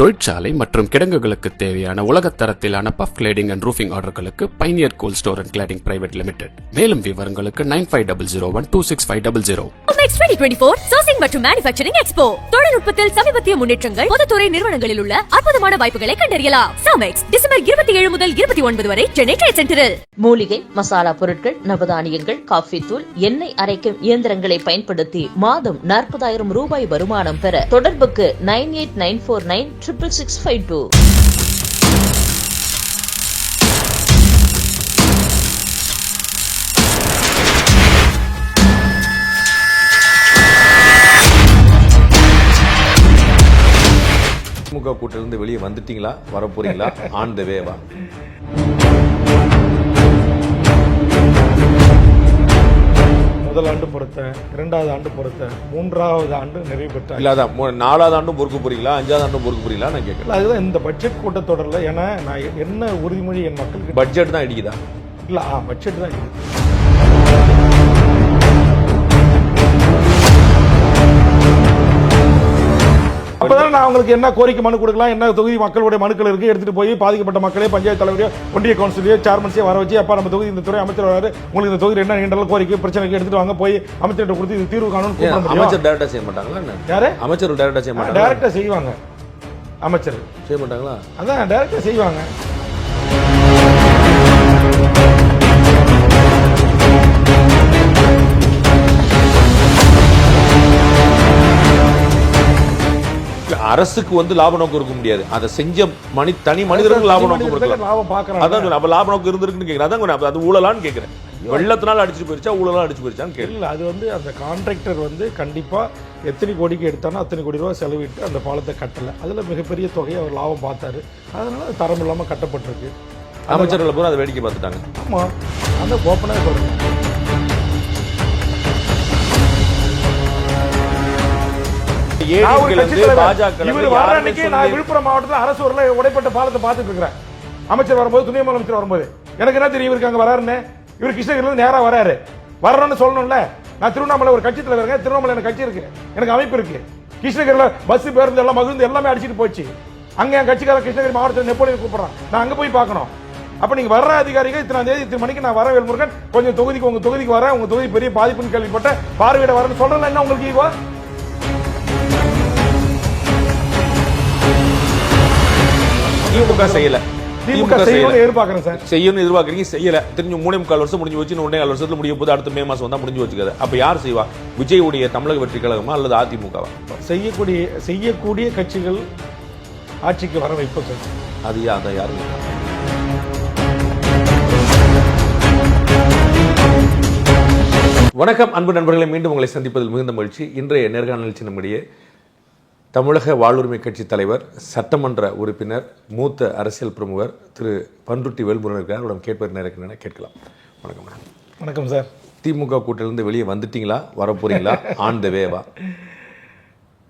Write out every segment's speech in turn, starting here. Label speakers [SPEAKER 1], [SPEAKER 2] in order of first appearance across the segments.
[SPEAKER 1] தொழிற்சாலை மற்றும் கிடங்குகளுக்கு தேவையான உலகத்தரத்திலான பஃப் கிளேடிங் அண்ட் ரூஃபிங் ஆர்டர்களுக்கு pioneer cold store and cladding private limited. மேலும் விவரங்களுக்கு 9500126500.
[SPEAKER 2] Comex 2024 சோர்சிங் மற்றும் மேனுஃபேக்சரிங் எக்ஸ்போ. தொழில்நுட்பத்தில் சமீபத்திய முன்னேற்றங்கள், பொதுத்துறை நிறுவனங்களில் உள்ள அற்புதமான வாய்ப்புகளை கண்டறியலாம். Comex டிசம்பர் 27 முதல் 29 வரை சென்னை ட்ரேட் சென்டரில்.
[SPEAKER 3] மூலிகை மசாலா பொருட்கள், நவதானியங்கள், காஃபி தூள், எண்ணெய் அரைக்கும் இயந்திரங்களை பயன்படுத்தி மாதம் 40,000 ரூபாய் வருமானம் பெற தொடர்புக்கு 9894966652.
[SPEAKER 4] திமுக கூட்டிலிருந்து வெளியே வந்துட்டீங்களா, வர போறீங்களா, ஆன் த வேவா?
[SPEAKER 5] முதல் ஆண்டு பொறுத்தேன், இரண்டாவது ஆண்டு பொறுத்தேன், மூன்றாவது ஆண்டு நிறைவு பெற்ற
[SPEAKER 4] இல்லாத 4வது ஆண்டும் பொறுக்க போறீங்களா, 5வது ஆண்டும் பொறுக்க போறீங்களா நான் கேட்கல.
[SPEAKER 5] அதுதான் இந்த பட்ஜெட் கூட்டத்தொடரில். ஏன்னா நான் என்ன உறுதிமொழி என் மக்களுக்கு
[SPEAKER 4] பட்ஜெட் தான் இடிக்குதா?
[SPEAKER 5] இல்லை, பட்ஜெட் தான் இருக்கு. அப்பதான் நான் அவங்களுக்கு என்ன கோரிக்கை மனு கொடுக்கலாம், என்ன தொகுதி மக்களுடைய மனுக்கள் இருக்கு, எடுத்துட்டு போய் பாதிக்கப்பட்ட மக்களே, பஞ்சாயத்து தலைவரையோ, ஒன்றிய கவுன்சிலையோ, சேர்மன்ஸையோ வர வச்சு, அப்பா நம்ம தொகுதி இந்த துறை அமைச்சர் வராரு, உங்களுக்கு இந்த தொகுதி என்ன நீண்ட கோரிக்கை பிரச்சனைக்கு எடுத்துட்டு வாங்க, போய் அமைச்சர்கிட்ட கொடுத்து இது தீர்வு காணும்னு.
[SPEAKER 4] அமைச்சர் டைரக்டா செய்ய மாட்டாங்களா? யாரு அமைச்சர் டைரக்டா செய்ய மாட்டாங்க?
[SPEAKER 5] டைரக்டா செய்வாங்க. அமைச்சர்
[SPEAKER 4] செய்ய மாட்டாங்களா?
[SPEAKER 5] அதான் டைரக்டா செய்வாங்க.
[SPEAKER 4] அரசுக்கு வந்து லாப நோக்கம் இருக்க முடியாது. அதை செஞ்ச தனி மனிதர்கள் லாப நோக்கம் இருக்கலாம். அதான் அப்ப லாப நோக்கம் இருந்திருக்குன்னு கேட்கிறேன். அதான் அது ஊழலான்னு கேட்கிறேன். வெள்ளத்தினால அடிச்சு போயிருச்சா, ஊழலாம் அடிச்சு போயிருச்சான்னு கேட்கல.
[SPEAKER 5] அது வந்து அந்த கான்ட்ராக்டர் வந்து கண்டிப்பா எத்தனை கோடிக்கு எடுத்தானோ அத்தனை கோடி ரூபாய் செலவிட்டு அந்த பாலத்தை கட்டல. அதுல மிகப்பெரிய தொகையை அவர் லாபம் பார்த்தாரு. அதனால அது தரம் இல்லாம கட்டப்பட்டிருக்கு.
[SPEAKER 4] அமைச்சர்கள் பூரா அதை வேடிக்கை பார்த்துட்டாங்க.
[SPEAKER 5] ஆமா, அந்த ஓப்பனா சொல்றேன். விழுப்புரம் மாவட்டத்தில் அரசு உடைப்பட்ட பாலத்தை பார்த்துட்டு இருக்கிறேன். அமைச்சர் வரும்போது, துணை முதலமைச்சர் வரும்போது எனக்கு என்ன தெரியும் இவருக்கு அங்க வராருன்னு. இவர் கிருஷ்ணகிரில நேரா வராரு. வரணும்னு சொல்லணும்ல. நான் திருவண்ணாமலை ஒரு கட்சி தலைவர் இருக்கேன். திருவண்ணாமலை எனக்கு கட்சி இருக்கு, எனக்கு அமைப்பு இருக்கு. கிருஷ்ணகிரில பஸ் பேருந்து எல்லாம் மகிழ்ந்து எல்லாமே அடிச்சுட்டு போச்சு. அங்க என் கட்சிக்கார கிருஷ்ணகிரி மாவட்டத்தில் நெப்போலியன் கூப்பிடுறான். நான் அங்க போய் பார்க்கணும். அப்ப நீங்க வர்ற அதிகாரிகள் இத்தனை தேதி இத்தனை மணிக்கு நான் வரேன் வேல்முருகன், கொஞ்சம் தொகுதிக்கு உங்க தொகுதிக்கு வரேன், உங்க தொகுதி பெரிய பாதிப்புன்னு கேள்விப்பட்ட பார்வையிட வரேன்னு சொல்றேன். என்ன உங்களுக்கு ஈவா?
[SPEAKER 4] திமுக செய்யல.
[SPEAKER 5] திமுக செய்யணும்னு எதிர்பார்க்கறேன் சார்.
[SPEAKER 4] செய்யணும்னு எதிர்பார்க்கறீங்க, செய்யல. தெரிஞ்சு 3.25 வருஷம் முடிஞ்சு வச்சு, 1.25 வருஷத்துல முடிய போது, அடுத்த மே மாசம் வந்தா முடிஞ்சு வச்சுக்காது. அப்ப யார் செய்வா? விஜயுடைய தமிழக வெற்றி கழகமா அல்லது அதிமுகவா?
[SPEAKER 5] செய்யக்கூடிய கட்சிகள் ஆட்சிக்கு வர வைப்போம் சார்.
[SPEAKER 4] அது யாரு? வணக்கம் அன்பு நண்பர்களை, மீண்டும் உங்களை சந்திப்பதில் மிகுந்த மகிழ்ச்சி. இன்றைய நேர்காணல் நம்முடைய தமிழக வாழ்வுரிமை கட்சி தலைவர், சட்டமன்ற உறுப்பினர், மூத்த அரசியல் பிரமுகர் திரு பண்ருட்டி வேல்முருகன் இருக்கிறார். அவரிடம் கேட்பது நேரம் கேட்கலாம். வணக்கம்.
[SPEAKER 5] வணக்கம் சார்.
[SPEAKER 4] திமுக கூட்டிலிருந்து வெளியே வந்துட்டீங்களா, வர போறீங்களா, ஆன் த வேவா?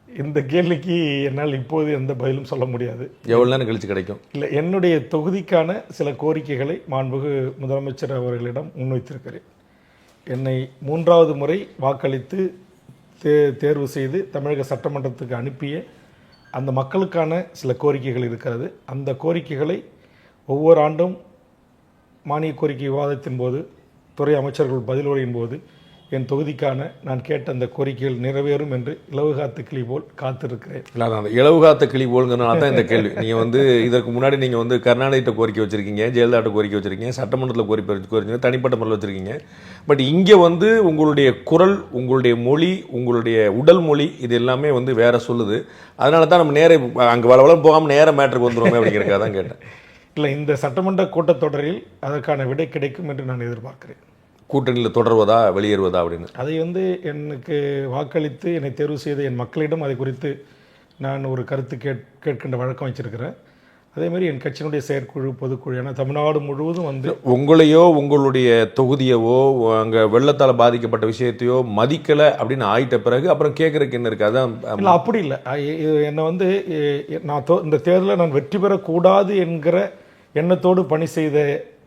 [SPEAKER 5] இந்த கேள்விக்கு என்னால் இப்போது எந்த பதிலும் சொல்ல முடியாது.
[SPEAKER 4] எவ்வளவு நேரம் கழிச்சு கிடைக்கும்? இல்லை,
[SPEAKER 5] என்னுடைய தொகுதிக்கான சில கோரிக்கைகளை மாண்புமிகு முதலமைச்சர் அவர்களிடம் முன்வைத்திருக்கிறேன். என்னை 3வது முறை வாக்களித்து தேர்வு செய்து தமிழக சட்டமன்றத்துக்கு அனுப்பிய அந்த மக்களுக்கான சில கோரிக்கைகள் இருக்கிறது. அந்த கோரிக்கைகளை ஒவ்வொரு ஆண்டும் மானிய கோரிக்கை விவாதத்தின் போது, துறை அமைச்சர்கள் பதில் உரையின் போது என் தொகுதிக்கான நான் கேட்ட அந்த கோரிக்கைகள் நிறைவேறும் என்று இலவுகாத்த கிளி போல் காத்திருக்கிறேன்.
[SPEAKER 4] அந்த இலவுகாத்த கிளி போல்ங்கிறனால தான் இந்த கேள்வி. நீங்கள் வந்து இதற்கு முன்னாடி நீங்கள் வந்து கருணாநிதிட்ட கோரிக்கை வச்சுருக்கீங்க, ஜெயலலிதாட்ட கோரிக்கை வச்சுருக்கீங்க, சட்டமன்றத்தில் கோரிக்கை வச்சுருக்கீங்க, தனிப்பட்ட முறையில் வச்சுருக்கீங்க. பட் இங்கே வந்து உங்களுடைய குரல், உங்களுடைய மொழி, உங்களுடைய உடல் மொழி, இது எல்லாமே வந்து வேற சொல்லுது. அதனால தான் நம்ம நேர அங்கே வளவளம் போகாமல் நேர மேட்டருக்கு வந்துடுவோமே அப்படிங்கிறக்காக தான் கேட்டேன்.
[SPEAKER 5] இல்லை, இந்த சட்டமன்ற கூட்டத்தொடரில் அதற்கான விடை கிடைக்கும் என்று நான் எதிர்பார்க்கிறேன்.
[SPEAKER 4] கூட்டணியில் தொடர்வதா, வெளியேறுவதா அப்படின்னு
[SPEAKER 5] அதை வந்து எனக்கு வாக்களித்து என்னை தேர்வு செய்த என் மக்களிடம் அதை குறித்து நான் ஒரு கருத்து கேட்கின்ற வழக்கம் வச்சிருக்கிறேன். அதேமாதிரி என் கட்சியினுடைய செயற்குழு, பொதுக்குழு, ஏன்னா தமிழ்நாடு முழுவதும் வந்து
[SPEAKER 4] உங்களையோ உங்களுடைய தொகுதியவோ அங்கே வெள்ளத்தால் பாதிக்கப்பட்ட விஷயத்தையோ மதிக்கலை அப்படின்னு ஆயிட்ட பிறகு அப்புறம் கேட்குறதுக்கு என்ன இருக்குது? அதான்
[SPEAKER 5] இல்லை, அப்படி இல்லை. என்னை வந்து நான் இந்த தேர்தலில் நான் வெற்றி பெறக்கூடாது என்கிற எண்ணத்தோடு பணி செய்த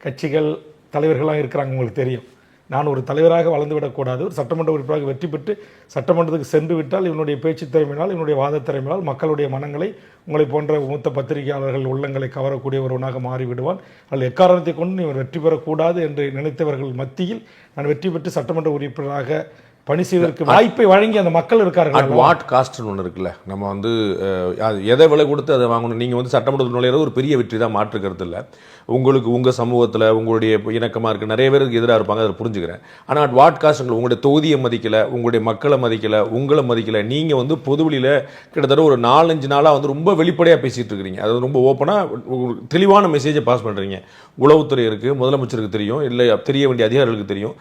[SPEAKER 5] கட்சிகள், தலைவர்களாக இருக்கிறாங்க. உங்களுக்கு தெரியும், நான் ஒரு தலைவராக வளர்ந்துவிடக்கூடாது, ஒரு சட்டமன்ற உறுப்பினராக வெற்றி பெற்று சட்டமன்றத்துக்கு சென்று விட்டால் இவனுடைய பேச்சு திறமையினால், இவனுடைய வாத திறமையினால் மக்களுடைய மனங்களை, உங்களை போன்ற மூத்த பத்திரிகையாளர்கள் உள்ளங்களை கவரக்கூடிய ஒருவனாக மாறிவிடுவான். அதில் எக்காரணத்தை கொண்டு இவர் வெற்றி பெறக்கூடாது என்று நினைத்தவர்கள் மத்தியில் நான் வெற்றி பெற்று சட்டமன்ற உறுப்பினராக பணி செய்வதற்கு வாய்ப்பை வழங்கி அந்த மக்கள் இருக்கார்கள்.
[SPEAKER 4] வாட் காஸ்ட்னு ஒன்று இருக்குல்ல, நம்ம வந்து எதை விலை கொடுத்து அதை வாங்கணும். நீங்கள் வந்து சட்டமன்றத்தில் நுழையிறது ஒரு பெரிய வெற்றி தான், மாற்றுக்கிறது இல்லை. உங்களுக்கு உங்கள் சமூகத்தில் உங்களுடைய இணக்கமாக இருக்குது, நிறைய பேருக்கு எதிராக இருப்பாங்க, அதை புரிஞ்சுக்கிறேன். ஆனால் அட் வாட் காஸ்ட் உங்களுடைய தொகுதியை மதிக்கலை, உங்களுடைய மக்களை மதிக்கலை, உங்களை மதிக்கலை. நீங்கள் வந்து பொதுவெளியில் கிட்டத்தட்ட ஒரு 4-5 நாளாக வந்து ரொம்ப வெளிப்படையாக பேசிகிட்டு இருக்கிறீங்க. அது ரொம்ப ஓப்பனாக தெளிவான மெசேஜை பாஸ் பண்ணுறீங்க. உளவுத்துறை இருக்குது, முதலமைச்சருக்கு தெரியும், இல்லை தெரிய வேண்டிய அதிகாரிகளுக்கு தெரியும்.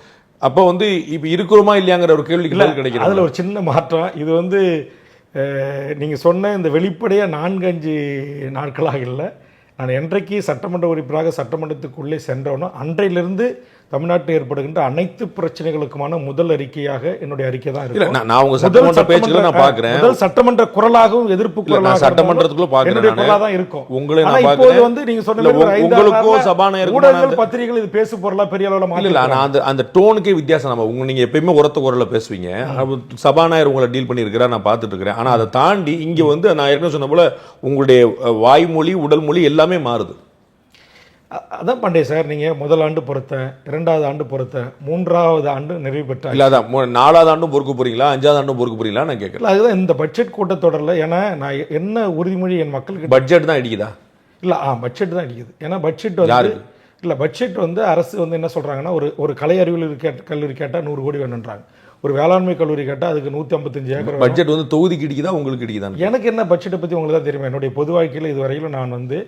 [SPEAKER 4] அப்போ வந்து இப்போ இருக்கிறோமா இல்லையாங்கிற ஒரு கேள்விக்கு கிடைக்கும்.
[SPEAKER 5] அதில் ஒரு சின்ன மாற்றம். இது வந்து நீங்கள் சொன்ன இந்த வெளிப்படையாக 4-5 நாட்களாக இல்லை. நான் என்றைக்கு சட்டமன்ற உறுப்பினராக சட்டமன்றத்துக்குள்ளே சென்றோனோ அன்றையிலிருந்து தமிழ்நாட்டில் ஏற்படுகின்ற அனைத்து பிரச்சனைகளுக்குமான முதல் அறிக்கையாக என்னுடைய அறிக்கை தான் இருக்கு.
[SPEAKER 4] நான் உங்க சட்டமன்ற பேச்சுகளை நான் பார்க்கிறேன்.
[SPEAKER 5] முதல் சட்டமன்ற குரலாகவும் எதிர்ப்பு குரலாக
[SPEAKER 4] சட்டமன்றத்துக்குள்ள பார்க்கிறேன்.
[SPEAKER 5] குரலா தான் இருக்கும்.
[SPEAKER 4] உங்களை
[SPEAKER 5] நான் இப்போது வந்து நீங்க சொன்ன
[SPEAKER 4] உங்களுக்கும் சபாநாயகர்
[SPEAKER 5] ஊடகங்கள் பத்திரிகைகள் இது பேசு பொருளா பெரிய அளவுல
[SPEAKER 4] மாற்றல. அந்த டோனுக்கே வித்தியாசம். நம்ம நீங்க எப்பயுமே உரத்த குரல்ல பேசுவீங்க. சபாநாயகர் உங்களை டீல் பண்ணி இருக்கிறா, நான் பார்த்துட்டு இருக்கிறேன். ஆனா அதை தாண்டி இங்க வந்து நான் ஏற்கனவே சொன்ன போல உங்களுடைய வாய்மொழி, உடல் மொழி எல்லாமே மாறுது.
[SPEAKER 5] அதான் பாண்டே சார், நீங்கள் முதல் ஆண்டு பொறுத்த, 2வது ஆண்டு பொறுத்த, 3வது ஆண்டு நிறைவு பெற்ற
[SPEAKER 4] இல்லை, அதான் 4வது ஆண்டும் பொறுக்க போறீங்களா, 5வது ஆண்டும் பொறுக்க போறீங்களா நான் கேட்கல.
[SPEAKER 5] அதுதான் இந்த பட்ஜெட் கூட்டத்தொடரில். ஏன்னா நான் என்ன உறுதிமொழி என் மக்களுக்கு
[SPEAKER 4] பட்ஜெட் தான் அடிக்குதா?
[SPEAKER 5] இல்லை, பட்ஜெட் தான் அடிக்குது. ஏன்னா பட்ஜெட் வந்து இல்லை, பட்ஜெட் வந்து அரசு வந்து என்ன சொல்கிறாங்கன்னா, ஒரு கலை அறிவியல் கல்லூரி கேட்டால் 100 கோடி வேணுன்றாங்க. ஒரு வேளாண்மை கல்லூரி கேட்டால் அதுக்கு 155 ஏக்கர்.
[SPEAKER 4] பட்ஜெட் வந்து தொகுதிக்கு இடிக்குதா, உங்களுக்கு இடிக்குதா?
[SPEAKER 5] எனக்கு என்ன பட்ஜெட்டை பற்றி உங்களுக்கு தான் தெரியுமா. என்னுடைய பொது வாழ்க்கையில் இதுவரையிலும் நான் வந்து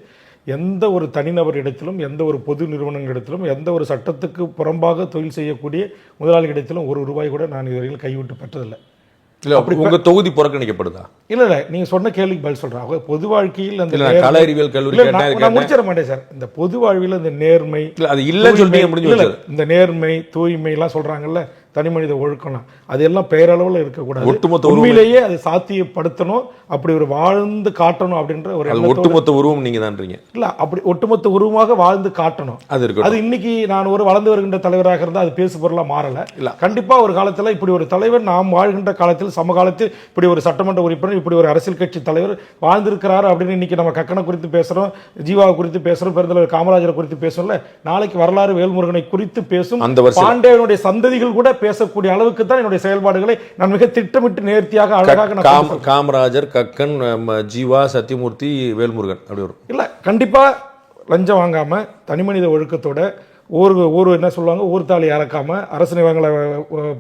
[SPEAKER 5] எந்த ஒரு தனிநபர் இடத்திலும், எந்த ஒரு பொது நிறுவனங்களிடத்திலும், எந்த ஒரு சட்டத்துக்கு புறம்பாக தொழில் செய்யக்கூடிய முதலாளிகளிடத்திலும் ₹1 கூட நான் இதுவரையில் கைவிட்டு பெற்றதில்லை.
[SPEAKER 4] இல்லை, அப்படி உங்க தொகுதி புறக்கணிக்கப்படுதா?
[SPEAKER 5] இல்லை, நீங்க சொன்ன கேள்விக்கு பதில் சொல்றேன். பொது வாழ்க்கையில் அந்த
[SPEAKER 4] கலை அறிவியல் கல்லூரி
[SPEAKER 5] நான் முடிச்சிட மாட்டேன் சார். இந்த பொது வாழ்வில் இந்த நேர்மை,
[SPEAKER 4] அது இல்லைன்னு சொல்லிட்டு முடிஞ்சு,
[SPEAKER 5] இந்த நேர்மை, தூய்மை எல்லாம் சொல்றாங்கல்ல, தனி மனித ஒழுக்கம், அது எல்லாம் பெயரளவில் இருக்கக்கூடாது.
[SPEAKER 4] ஒட்டுமொத்த
[SPEAKER 5] உண்மையிலேயே அதை சாத்தியப்படுத்தணும், அப்படி ஒரு வாழ்ந்து காட்டணும் அப்படின்ற ஒரு
[SPEAKER 4] ஒட்டுமொத்த உருவம் நீங்க தான்றீங்க.
[SPEAKER 5] இல்ல, அப்படி ஒட்டுமொத்த உருவமாக வாழ்ந்து காட்டணும். அது இன்னைக்கு நான் ஒரு வளர்ந்து வருகின்ற தலைவராக இருந்தால் அது பேசு பொருளா மாறல. கண்டிப்பா ஒரு காலத்துல இப்படி ஒரு தலைவர் நாம் வாழ்கின்ற காலத்தில், சமகாலத்தில் இப்படி ஒரு சட்டமன்ற உறுப்பினர், இப்படி ஒரு அரசியல் கட்சி தலைவர் வாழ்ந்திருக்கிறார் அப்படின்னு இன்னைக்கு நம்ம கக்கனை குறித்து பேசுறோம், ஜீவா குறித்து பேசுறோம், பெருந்தலைவர் காமராஜரை குறித்து பேசுறோம்ல. நாளைக்கு வரலாறு வேல்முருகனை குறித்து பேசும் பாண்டியனுடைய சந்ததிகள் கூட பேசக்கூடிய அளவுக்கு தான் என்னுடைய செயல்பாடுகளை நான் மிக திட்டமிட்டு நேர்த்தியாக அழகாக
[SPEAKER 4] காமராஜர், கக்கன், ஜீவா, சத்தியமூர்த்தி, வேல்முருகன் அப்படி வரும்.
[SPEAKER 5] இல்ல, கண்டிப்பா லஞ்சம் வாங்காம, தனிமனித ஒழுக்கத்தோட, ஊர் என்ன சொல்லுவாங்க, ஊர் தாலி இறக்காம, அரசு நிலங்களை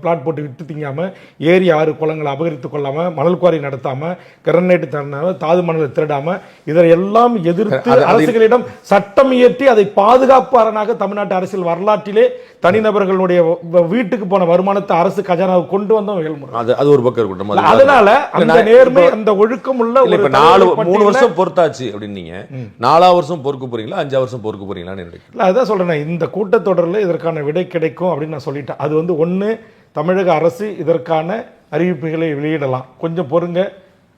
[SPEAKER 5] பிளாட் போட்டு விட்டு திங்காம, ஏரி ஆறு குளங்களை அபகரித்து கொள்ளாம, மணல் குவாரி நடத்தாம, கிரனைட் தராம, தாது மணலை திருடாம, இதெல்லாம் எதிர்த்து அரசுகளிடம் சட்டம் இயற்றி அதை பாதுகாப்பாளனாக தமிழ்நாட்டு அரசியல் வரலாற்றிலே தனிநபர்களுடைய வீட்டுக்கு போன வருமானத்தை அரசு கஜானாவை கொண்டு வந்தோம் வேல்முருகன்.
[SPEAKER 4] அது ஒரு பக்கம் இருக்கட்டும்.
[SPEAKER 5] அதனால அந்த நேர்மை, அந்த ஒழுக்கம் உள்ள ஒரு
[SPEAKER 4] 3 வருஷம் பொறுத்தாச்சு அப்படின்னீங்க. 4வது வருஷம் பொறுக்க போறீங்களா, 5வது வருஷம் பொறுக்க போறீங்களான்னு நினைக்கிறேன்.
[SPEAKER 5] அதான் சொல்றேன், இந்த கூட்டத்தொடரில் இதற்கான விடை கிடைக்கும் அப்படின்னு நான் சொல்லிட்டேன். அது வந்து ஒன்று, தமிழக அரசு இதற்கான அறிவிப்புகளை வெளியிடலாம், கொஞ்சம் பொறுங்க.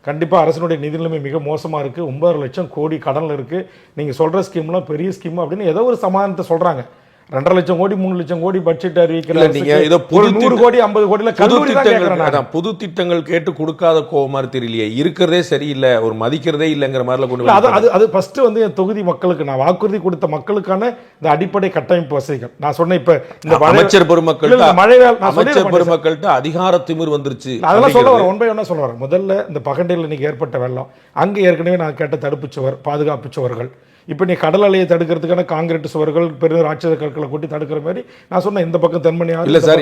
[SPEAKER 5] கண்டிப்பாக அரசினுடைய நிதி நிலைமை மிக மோசமாக இருக்குது, 9 லட்சம் கோடி கடனில் இருக்குது, நீங்கள் சொல்கிற ஸ்கீம்லாம் பெரிய ஸ்கீம் அப்படின்னு ஏதோ ஒரு சமாதானத்தை சொல்கிறாங்க. 2.5 லட்சம் கோடி 3 லட்சம் கோடி பட்ஜெட் அறிவிக்கிறாங்க.
[SPEAKER 4] நீங்க ஏதோ
[SPEAKER 5] 100 கோடி 50 கோடியில
[SPEAKER 4] புது திட்டங்கள் கேட்டு கொடுக்காத மாதிரி தெரியலையே, இருக்கிறதே சரியில்லை, ஒரு மதிக்கிறதே இல்லைங்கிற மாதிரி கொண்டு
[SPEAKER 5] அது ஃபர்ஸ்ட் வந்து என் தொகுதி மக்களுக்கு நான் வாக்குறுதி கொடுத்த மக்களுக்கான இந்த அடிப்படை கட்டமைப்பு வசதிகள் நான் சொன்னேன். இப்ப இந்த
[SPEAKER 4] அமைச்சர் பெருமக்கள்கிட்ட அதிகார திமிர் வந்துருச்சு.
[SPEAKER 5] அதெல்லாம் சொல்ல வரேன், 1 by 1 சொல்ல வரேன். முதல்ல இந்த பகண்டையில் இன்னைக்கு ஏற்பட்ட வெள்ளம், அங்கே ஏற்கனவே நான் கேட்ட தடுப்பு சுவர், பாதுகாப்பு சுவர்கள், இப்போ நீ கடல் அலையை தடுக்கிறதுக்கான காங்கிரீட் சுவர்கள், பெரிய ராட்சத கற்களை கொட்டி தடுக்கிற மாதிரி நான் சொன்னேன். இந்த பக்கம் தென்மணியாறு,
[SPEAKER 4] இல்ல சார்,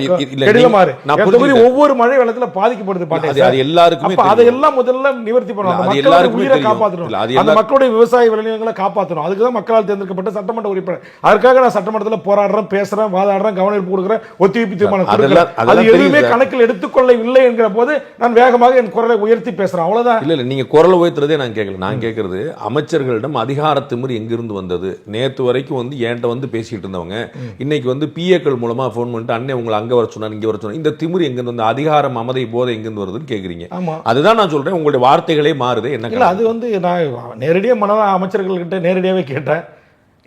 [SPEAKER 5] ஒவ்வொரு மழை வெள்ளத்துல பாதிக்கப்படுது பாட்டேன்.
[SPEAKER 4] எல்லாருக்குமே
[SPEAKER 5] அதையெல்லாம் முதல்ல நிவர்த்தி பண்ணணும், உயிரை காப்பாற்றணும், அந்த மக்களுடைய விவசாய விளைநிலங்களை காப்பாற்றணும். அதுக்குதான் மக்களால் தேர்ந்தெடுக்கப்பட்ட சட்டமன்ற உறுப்பினர். அதுக்காக நான் சட்டமன்றத்தில் போராடுறேன், பேசுறேன், வாதாடுறேன், கவனிப்பு கொடுக்குறேன், ஒத்திவைப்பு தீர்மானம் கொடுக்குறேன். அது எதுவுமே கணக்கில் எடுத்துக்கொள்ளவில்லை என்கிற போது நான் வேகமாக என் குரலை உயர்த்தி பேசுறேன், அவ்வளவுதான்.
[SPEAKER 4] இல்ல நீங்க குரலை உயர்த்துறதே நான் கேட்கல. நான் கேட்கறது அமைச்சர்களிடம் அதிகார திமிர் எங்கிருந்து வந்தது? நேத்து வரைக்கும் வந்து என்கிட்ட வந்து பேசிட்டு இருந்தவங்க இன்னைக்கு வந்து பிஏக்கள் மூலமா போன் பண்ணிட்டு அண்ணே உங்களை அங்க வர சொன்னார், இங்க வர சொன்னார். இந்த திமிர் எங்கிருந்து வந்து, அதிகாரம், மமதை, போதை எங்கிருந்து வருதுன்னு கேக்குறீங்க. அதுதான் நான் சொல்றேன், உங்களுடைய வார்த்தைகளே மாறுது. என்ன
[SPEAKER 5] அது வந்து நான் நேரடியாக அமைச்சர்கள்கிட்ட நேரடியாகவே கேட்டேன்,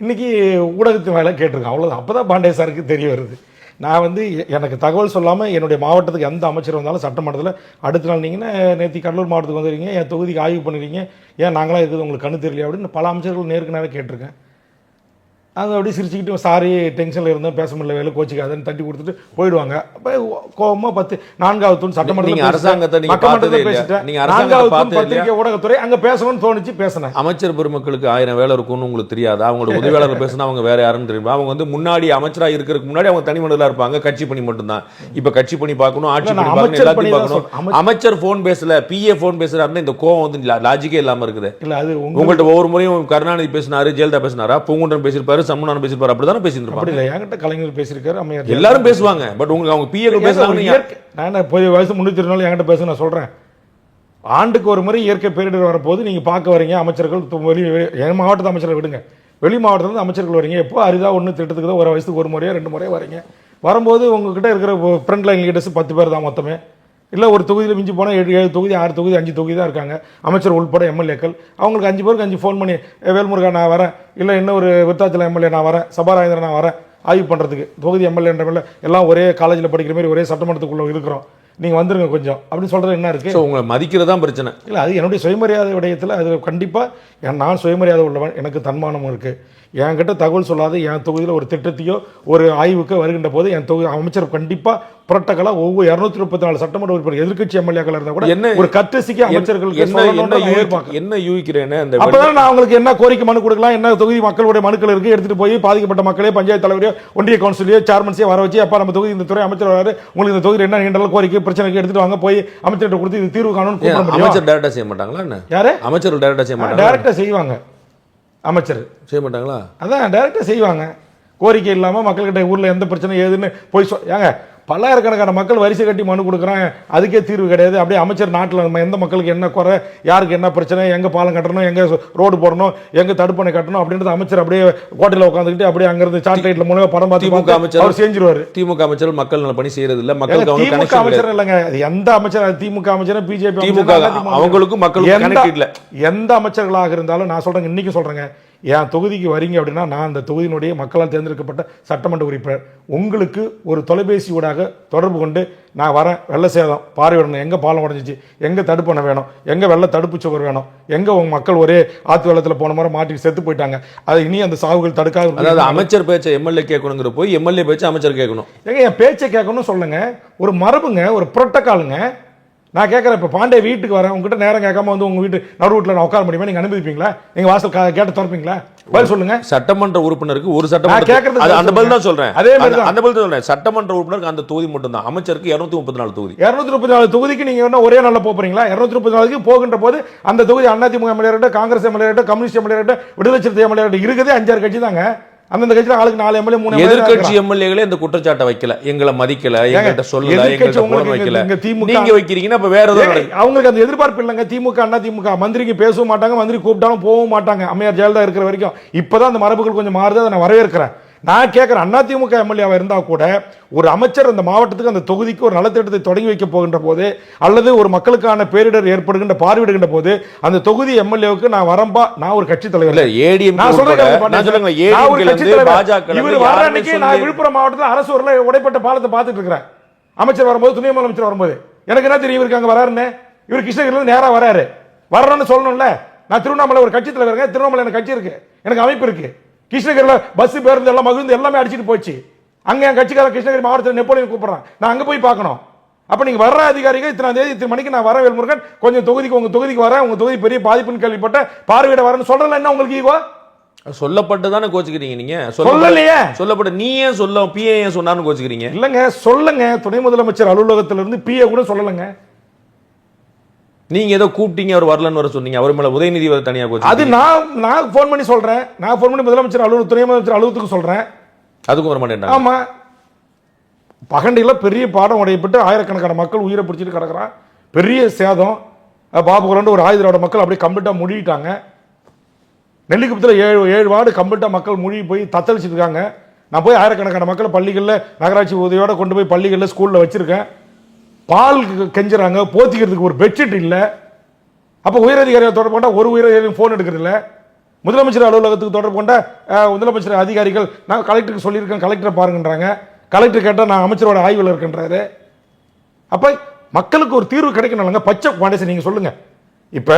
[SPEAKER 5] இன்னைக்கு ஊடகத்தின் வேலை கேட்டிருக்கேன், அவ்வளவுதான். அப்பதான் பாண்டே சாருக்கு தெரிய வருது. நான் வந்து எனக்கு தகவல் சொல்லாமல் என்னுடைய மாவட்டத்துக்கு எந்த அமைச்சர் வந்தாலும் சட்டமன்றத்தில் அடுத்த நாள் நீங்கள் நேற்று கடலூர் மாவட்டத்துக்கு வந்துடுறீங்க, என் தொகுதிக்கு ஆய்வு பண்ணுறீங்க, ஏன் நாங்களாம் இருக்குது உங்களுக்கு கண்ணு தெரியலையா அப்படின்னு பல அமைச்சர்கள் நேருக்கு நேரம் கேட்டிருக்கேன். அது அப்படியே சிரிச்சுக்கிட்டு சாரி டென்ஷனில் இருந்தேன் பேச முடியல வேலை கோச்சிக்காதுன்னு தட்டி கொடுத்துட்டு போயிடுவாங்க. அப்போ கோபமாக 4வது தூண் சட்டமன்றத்தில்
[SPEAKER 4] அரசாங்கத்தை
[SPEAKER 5] பத்திரிகை ஊடகத்துறை அங்கே பேசணும்னு தோணுச்சு பேசினேன்.
[SPEAKER 4] அமைச்சர் பெருமக்களுக்கு 1000 வேலை இருக்கும்னு உங்களுக்கு தெரியாது. அவங்களோட உதவியாளர் பேசினா அவங்க வேற யாருன்னு தெரியும். அவங்க வந்து முன்னாடி அமைச்சராக இருக்கிறதுக்கு முன்னாடி அவங்க தனி மனிதராக இருப்பாங்க, கட்சி பணி மட்டும்தான். இப்போ கட்சி பணி பார்க்கணும், ஆட்சி பணி பார்க்கணும், எல்லாத்தையும் பார்க்கணும். அமைச்சர் போன் பேசல, பிஏ போன் பேசுறாருன்னு இந்த கோவம் வந்து லாஜிக்கே இல்லாம இருக்குது.
[SPEAKER 5] இல்ல அது
[SPEAKER 4] உங்கள்ட்ட ஒவ்வொரு முறையும் கருணாநிதி பேசினாரு, ஜெயலலிதா பேசினாரா, பூங்குன்றன் பேசியிருப்பாரு, சண்முகநாதன் பேசியிருப்பாரு, அப்படிதானே பேசியிருப்பாங்க.
[SPEAKER 5] அப்படி இல்லை, என்கிட்ட கலைஞர் பேசியிருக்காரு, அம்மையார்
[SPEAKER 4] எல்லாரும் பேசுவாங்க. பட் உங்களுக்கு அவங்க பிஏ பேசுறாங்க.
[SPEAKER 5] நான் வயசு 304 என்கிட்ட பேச நான் சொல்றேன். ஆண்டுக்கு ஒரு முறை இயற்கை பேரிடர் வரப்போது நீங்க பார்க்க வரீங்க அமைச்சர்கள், என் மாவட்டத்து அமைச்சர்கள் விடுங்க, வெளி மாவட்டத்தில் அமைச்சர்கள் வரீங்க. எப்போ அரிதா ஒன்று திட்டத்துக்கு தான் ஒரு வயசுக்கு ஒரு முறையோ 2 முறையோ வரீங்க. வரும்போது உங்ககிட்ட இருக்கிற ஃப்ரண்ட் லைன் லீடர்ஸ் 10 பேர் தான் மொத்தமே. இல்லை ஒரு தொகுதியில் மிஞ்சி போனால் 7 தொகுதி 6 தொகுதி 5 தொகுதி தான் இருக்காங்க, அமைச்சர் உள்பட எம்எல்ஏக்கள். அவங்களுக்கு 5 பேருக்கு 5 ஃபோன் பண்ணி வேல்முருகா நான் வரேன், இல்லை இன்னொரு விருத்தாச்சலம் எம்எல்ஏ நான் வரேன், சபாராஜேந்திரன் நான் வரேன் ஆய்வு பண்ணுறதுக்கு, தொகுதி எம்எல்ஏ எல்லாம் ஒரே காலேஜில் படிக்கிற மாதிரி ஒரே சட்டமன்றத்துக்குள்ளே இருக்கிறோம், நீங்கள் வந்துருங்க கொஞ்சம் அப்படின்னு சொல்கிறது என்ன இருக்குது?
[SPEAKER 4] உங்களை மதிக்கிறதா பிரச்சனை
[SPEAKER 5] இல்லை, அது என்னுடைய சுயமரியாதை விடயத்தில் அது கண்டிப்பாக நான் சுயமரியாதை உள்ளவன், எனக்கு தன்மானமும் இருக்குது. என்கிட்ட தகவல் சொல்லாத என் தொகுதியில் ஒரு திட்டத்தையோ ஒரு ஆய்வுக்கு வருகின்ற போது என் தொகுதி அமைச்சர் கண்டிப்பாக புரட்டக்கலாக ஒவ்வொரு 234 சட்டமன்ற உறுப்பினர் எதிர்க்கட்சி எம்எல்ஏக்கள் இருந்தால் கூட என்ன ஒரு கட்டசிக்கு அமைச்சர்களுக்கு
[SPEAKER 4] என்ன யூகிக்கிறேன்.
[SPEAKER 5] அப்பதான் நான் அவங்களுக்கு என்ன கோரிக்கை மனு கொடுக்கலாம், என்ன தொகுதி மக்களுடைய மனுக்கள் இருக்கு, எடுத்துட்டு போய் பாதிக்கப்பட்ட மக்களே பஞ்சாயத்து தலைவரையோ ஒன்றிய கவுன்சிலையோ சேர்மன்ஸையோ வர வச்சு, அப்பா நம்ம தொகுதி இந்த துறை அமைச்சர் வராரு, உங்களுக்கு இந்த தொகுதி என்ன நீண்ட கோரிக்கை பிரச்சனைக்கு எடுத்துட்டு வாங்க, போய் அமைச்சர்கிட்ட கொடுத்து இது தீர்வு காணும்னு
[SPEAKER 4] அமைச்சர் டைரக்டா செய்ய மாட்டாங்களா?
[SPEAKER 5] யாரு
[SPEAKER 4] அமைச்சர் டைரக்டா செய்ய மாட்டாங்க?
[SPEAKER 5] டைரக்டா செய்வாங்க, அமைச்சர்
[SPEAKER 4] செய்ய மாட்டாங்களா?
[SPEAKER 5] அதான் டைரக்டா செய்வாங்க. கோரிக்கை இல்லாம மக்கள்கிட்ட ஊர்ல எந்த பிரச்சனை ஏதுன்னு போய் ஏங்க பல்லாயிரக்கணக்கான மக்கள் வரிசை கட்டி மனு கொடுக்குறாங்க, அதுக்கே தீர்வு கிடையாது. அப்படியே அமைச்சர் நாட்டில் நம்ம எந்த மக்களுக்கு என்ன குறை, யாருக்கு என்ன பிரச்சனை, எங்கே பாலம் கட்டணும், எங்கே ரோடு போடணும், எங்கே தடுப்பணை கட்டணும் அப்படின்றது அமைச்சர் அப்படியே கோட்டையில் உட்காந்துக்கிட்டு அப்படியே அங்கிருந்து சாட்டிலைட்ல மூலமாக படம் பார்த்து அமைச்சர் அவர் செஞ்சிருவாரு.
[SPEAKER 4] திமுக அமைச்சர் மக்கள் நல பணி செய்யறது இல்லை,
[SPEAKER 5] திமுக அமைச்சர் இல்லைங்க, எந்த அமைச்சர், திமுக அமைச்சர் பிஜேபி
[SPEAKER 4] திமுக அவங்களுக்கும் மக்களுக்கும் இல்லை.
[SPEAKER 5] எந்த அமைச்சர்களாக இருந்தாலும் நான் சொல்றேங்க, இன்னைக்கு சொல்றேங்க, என் தொகுதிக்கு வரீங்க அப்படின்னா நான் அந்த தொகுதியினுடைய மக்களால் தேர்ந்தெடுக்கப்பட்ட சட்டமன்ற உறுப்பினர். உங்களுக்கு ஒரு தொலைபேசி ஊடாக தொடர்பு கொண்டு நான் வரேன், வெள்ள சேதம் பார்வையிடணும், எங்கே பாலம் உடஞ்சிச்சு, எங்கே தடுப்பணை வேணும், எங்கே வெள்ள தடுப்பு சுவர் வேணும், எங்கே உங்கள் மக்கள் ஒரே ஆற்று வெள்ளத்தில் போன மாதிரி மாட்டி செத்து போயிட்டாங்க, அது இனி அந்த சாவுகள் தடுக்காது.
[SPEAKER 4] அதாவது அமைச்சர் பேச்சை எம்எல்ஏ கேட்கணுங்கிற போய் எம்எல்ஏ பேச்சை அமைச்சர் கேட்கணும்.
[SPEAKER 5] எங்க என் பேச்சை கேட்கணும்னு சொல்லுங்க, ஒரு மரபுங்க, ஒரு புரோட்டோகாலுங்க. நான் கேட்குறேன், இப்போ பாண்டே வீட்டுக்கு வரேன், உங்ககிட்ட நேரம் கேட்காம வந்து உங்க வீட்டு நடு வீட்டில் நான் உட்கார முடியுமா? நீங்க அனுமதிப்பீங்களா? நீங்க வாசல் கேட்டு திறப்பீங்களா? பதில் சொல்லுங்க.
[SPEAKER 4] சட்டமன்ற உறுப்பினருக்கு ஒரு சட்டமன்ற அந்த பதில் தான் சொல்றேன், அதே மாதிரி அந்த பதில் தான் சொல்றேன். சட்டமன்ற உறுப்பினருக்கு அந்த தொகுதி மட்டும் தான், அமைச்சருக்கு 234 தொகுதி. 234
[SPEAKER 5] தொகுதிக்கு நீங்க என்ன ஒரே நாள்ல போறீங்களா? 234க்கு போகின்ற போது அந்த தொகுதி AIADMK MLA, Congress MLA, communist MLA, விடுதலை சிறுத்தை எம்எல்ஏ இருக்குது, 5-6 கட்சி தாங்க. அந்தந்த கட்சியில ஆளுக்கு 4 எம்எல்ஏ 3
[SPEAKER 4] எதிர்க்கட்சி எம்எல்ஏகளே இந்த குற்றச்சாட்டை வைக்கல, எங்களை மதிக்கல, எங்கள்கிட்ட சொல்லல, எங்கள்கிட்ட போன் வைக்கல. நீங்க வைக்கிறீங்கன்னா அப்ப வேற ஏதோ
[SPEAKER 5] அவங்களுக்கு அந்த எதிர்பார்ப்பு இல்லைங்க. திமுக அதிமுக மந்திரிக்கு பேசவும் மாட்டாங்க, மந்திரி கூப்பிட்டாலும் போகவும் மாட்டாங்க. அம்மையார் ஜெயலலிதா இருக்கிற வரைக்கும். இப்பதான் அந்த மரபுகள் கொஞ்சம் மாறுது, அதை நான் வரவேற்கிறேன். நான் கேட்கிறேன், அதிமுக எம்எல்ஏவா இருந்தா கூட ஒரு அமைச்சர் அந்த மாவட்டத்துக்கு அந்த தொகுதிக்கு ஒரு நலத்திட்டத்தை தொடங்கி வைக்க போகின்ற போது, அல்லது ஒரு மக்களுக்கான பேரிடர் ஏற்படுகின்ற பார்வையிடுகின்ற போது, அந்த தொகுதி எம்எல்ஏவுக்கு நான் வரம்பா, நான் ஒரு கட்சி தலைவர், நான் விழுப்புரம் மாவட்டத்தில் அரசு ஊர்ல உடைப்பட்ட பாலத்தை பார்த்துட்டு இருக்கிறேன். அமைச்சர் வரும்போது, துணை முதலமைச்சர் வரும்போது எனக்கு என்ன தெரியும் இவருக்கு அங்க வராருன்னு? இவர் கிருஷ்ணகிரியில நேரா வராரு, வரணும்னு சொல்லணும்ல. நான் திருவண்ணாமலை ஒரு கட்சி தலைவர், திருவண்ணாமலை எனக்கு கட்சி இருக்கு, எனக்கு அமைப்பு இருக்கு. கிருஷ்ணகிரியில் பஸ் பேருந்து எல்லாம் மகிழ்ந்து எல்லாமே அடிச்சுட்டு போச்சு. அங்க என் கட்சிக்கார கிருஷ்ணகிரி மாவட்டத்தில் நெப்போலியன் கூப்பிடுறான், நான் அங்க போய் பார்க்கணும். அப்ப நீங்க வர்ற அதிகாரிகள் இத்தனை தேதி இத்தனை மணிக்கு நான் வரேன் வேல்முருகன், கொஞ்சம் தொகுதிக்கு உங்க தொகுதிக்கு வரேன், உங்க தொகுதி பெரிய பாதிப்புன்னு கேள்விப்பட்ட பார்வையிட வரேன்னு சொல்றதுல என்ன உங்களுக்கு ஈகோ?
[SPEAKER 4] சொல்லப்பட்டதானே கோச்சுக்கிறீங்க நீங்க?
[SPEAKER 5] சொல்லலையே,
[SPEAKER 4] சொல்லப்பட்ட நீ ஏன் சொல்ல பிஏ ஏன் சொன்னான்னு கோச்சுக்கிறீங்க?
[SPEAKER 5] இல்லங்க சொல்லுங்க, துணை முதலமைச்சர் அலுவலகத்திலிருந்து பிஏ கூட சொல்லலங்க.
[SPEAKER 4] நீங்க ஏதோ கூப்பிட்டீங்க, அவர் வரலன்னு வர சொன்னீங்க, அவர் மேல உதயநிதி தனியா கோச்சு.
[SPEAKER 5] அது நான் போன் பண்ணி சொல்றேன், நான் போன் பண்ணி முதலமைச்சர் அலுவலக துணை முதலமைச்சர் அலுவலகத்துக்கு சொல்றேன்,
[SPEAKER 4] அதுக்கும் வர மாட்டேன்.
[SPEAKER 5] ஆமா, பகண்டில பெரிய பாடம் உடையப்பட்டு ஆயிரக்கணக்கான மக்கள் உயிரை பிடிச்சிட்டு கிடக்குறான், பெரிய சேதம். பாபுகுரண்டு ஒரு 1000 மக்கள் அப்படியே கம்ப்ளீட்டா மூழ்கிட்டாங்க. நெல்லிக்குப்பத்தில் 7 வார்டு கம்ப்ளீட்டா மக்கள் மூழ்கி போய் தத்தளிச்சுட்டு இருக்காங்க. நான் போய் ஆயிரக்கணக்கான மக்களை பள்ளிகளில் நகராட்சி உதவியோட கொண்டு போய் பள்ளிகளில் ஸ்கூல்ல வச்சிருக்கேன். பால் கெஞ்சுறாங்க, போத்திக்கிறதுக்கு ஒரு பெட்ஷீட் இல்லை. அப்போ உயரதிகாரிகள் தொடர்பு கொண்டா ஒரு உயரதிகாரி போன் எடுக்கிறது இல்லை. முதலமைச்சர் அலுவலகத்துக்கு தொடர்பு கொண்ட முதலமைச்சர் அதிகாரிகள் நான் கலெக்டருக்கு சொல்லியிருக்கேன், கலெக்டரை பாருங்கன்றாங்க. கலெக்டர் கேட்டால் நான் அமைச்சரோட ஆய்வில் இருக்கின்றாரு. அப்போ மக்களுக்கு ஒரு தீர்வு கிடைக்கணும்லங்க. பச்சை பாண்டேசன் நீங்கள் சொல்லுங்கள். இப்போ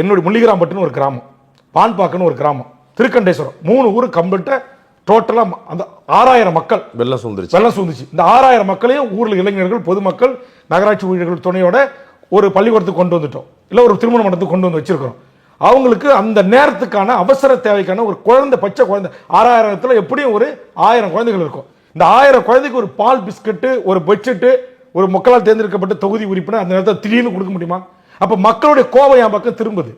[SPEAKER 5] என்னுடைய முள்ளிகிராம்பட்டுன்னு ஒரு கிராமம், பான்பாக்குன்னு ஒரு கிராமம், திருக்கண்டேஸ்வரம், 3 ஊர் கம்ப்ளீட்டாக டோட்டலாக அந்த 6000 மக்கள் வெள்ளம் சூழ்ந்துச்சு. இந்த 6000 மக்களையும் ஊரில் இளைஞர்கள், பொதுமக்கள், நகராட்சி ஊழியர்கள் துணையோட ஒரு பள்ளிக்கூடத்துக்கு கொண்டு வந்துட்டோம், இல்லை ஒரு திருமண மண்டபத்துக்கு கொண்டு வந்து வச்சிருக்கிறோம். அவங்களுக்கு அந்த நேரத்துக்கான அவசர தேவைக்கான ஒரு குழந்தை, பச்சை குழந்தை, 6000த்தில் எப்படியும் ஒரு 1000 குழந்தைகள் இருக்கும். இந்த 1000 குழந்தைக்கு ஒரு பால் பிஸ்கட்டு, ஒரு பெட்ஷீட்டு, ஒரு மக்களால் தேர்ந்தெடுக்கப்பட்ட தொகுதி உறுப்பினர் அந்த நேரத்தில் திடீர்னு கொடுக்க முடியுமா? அப்போ மக்களுடைய கோபம் என் பக்கம் திரும்புது.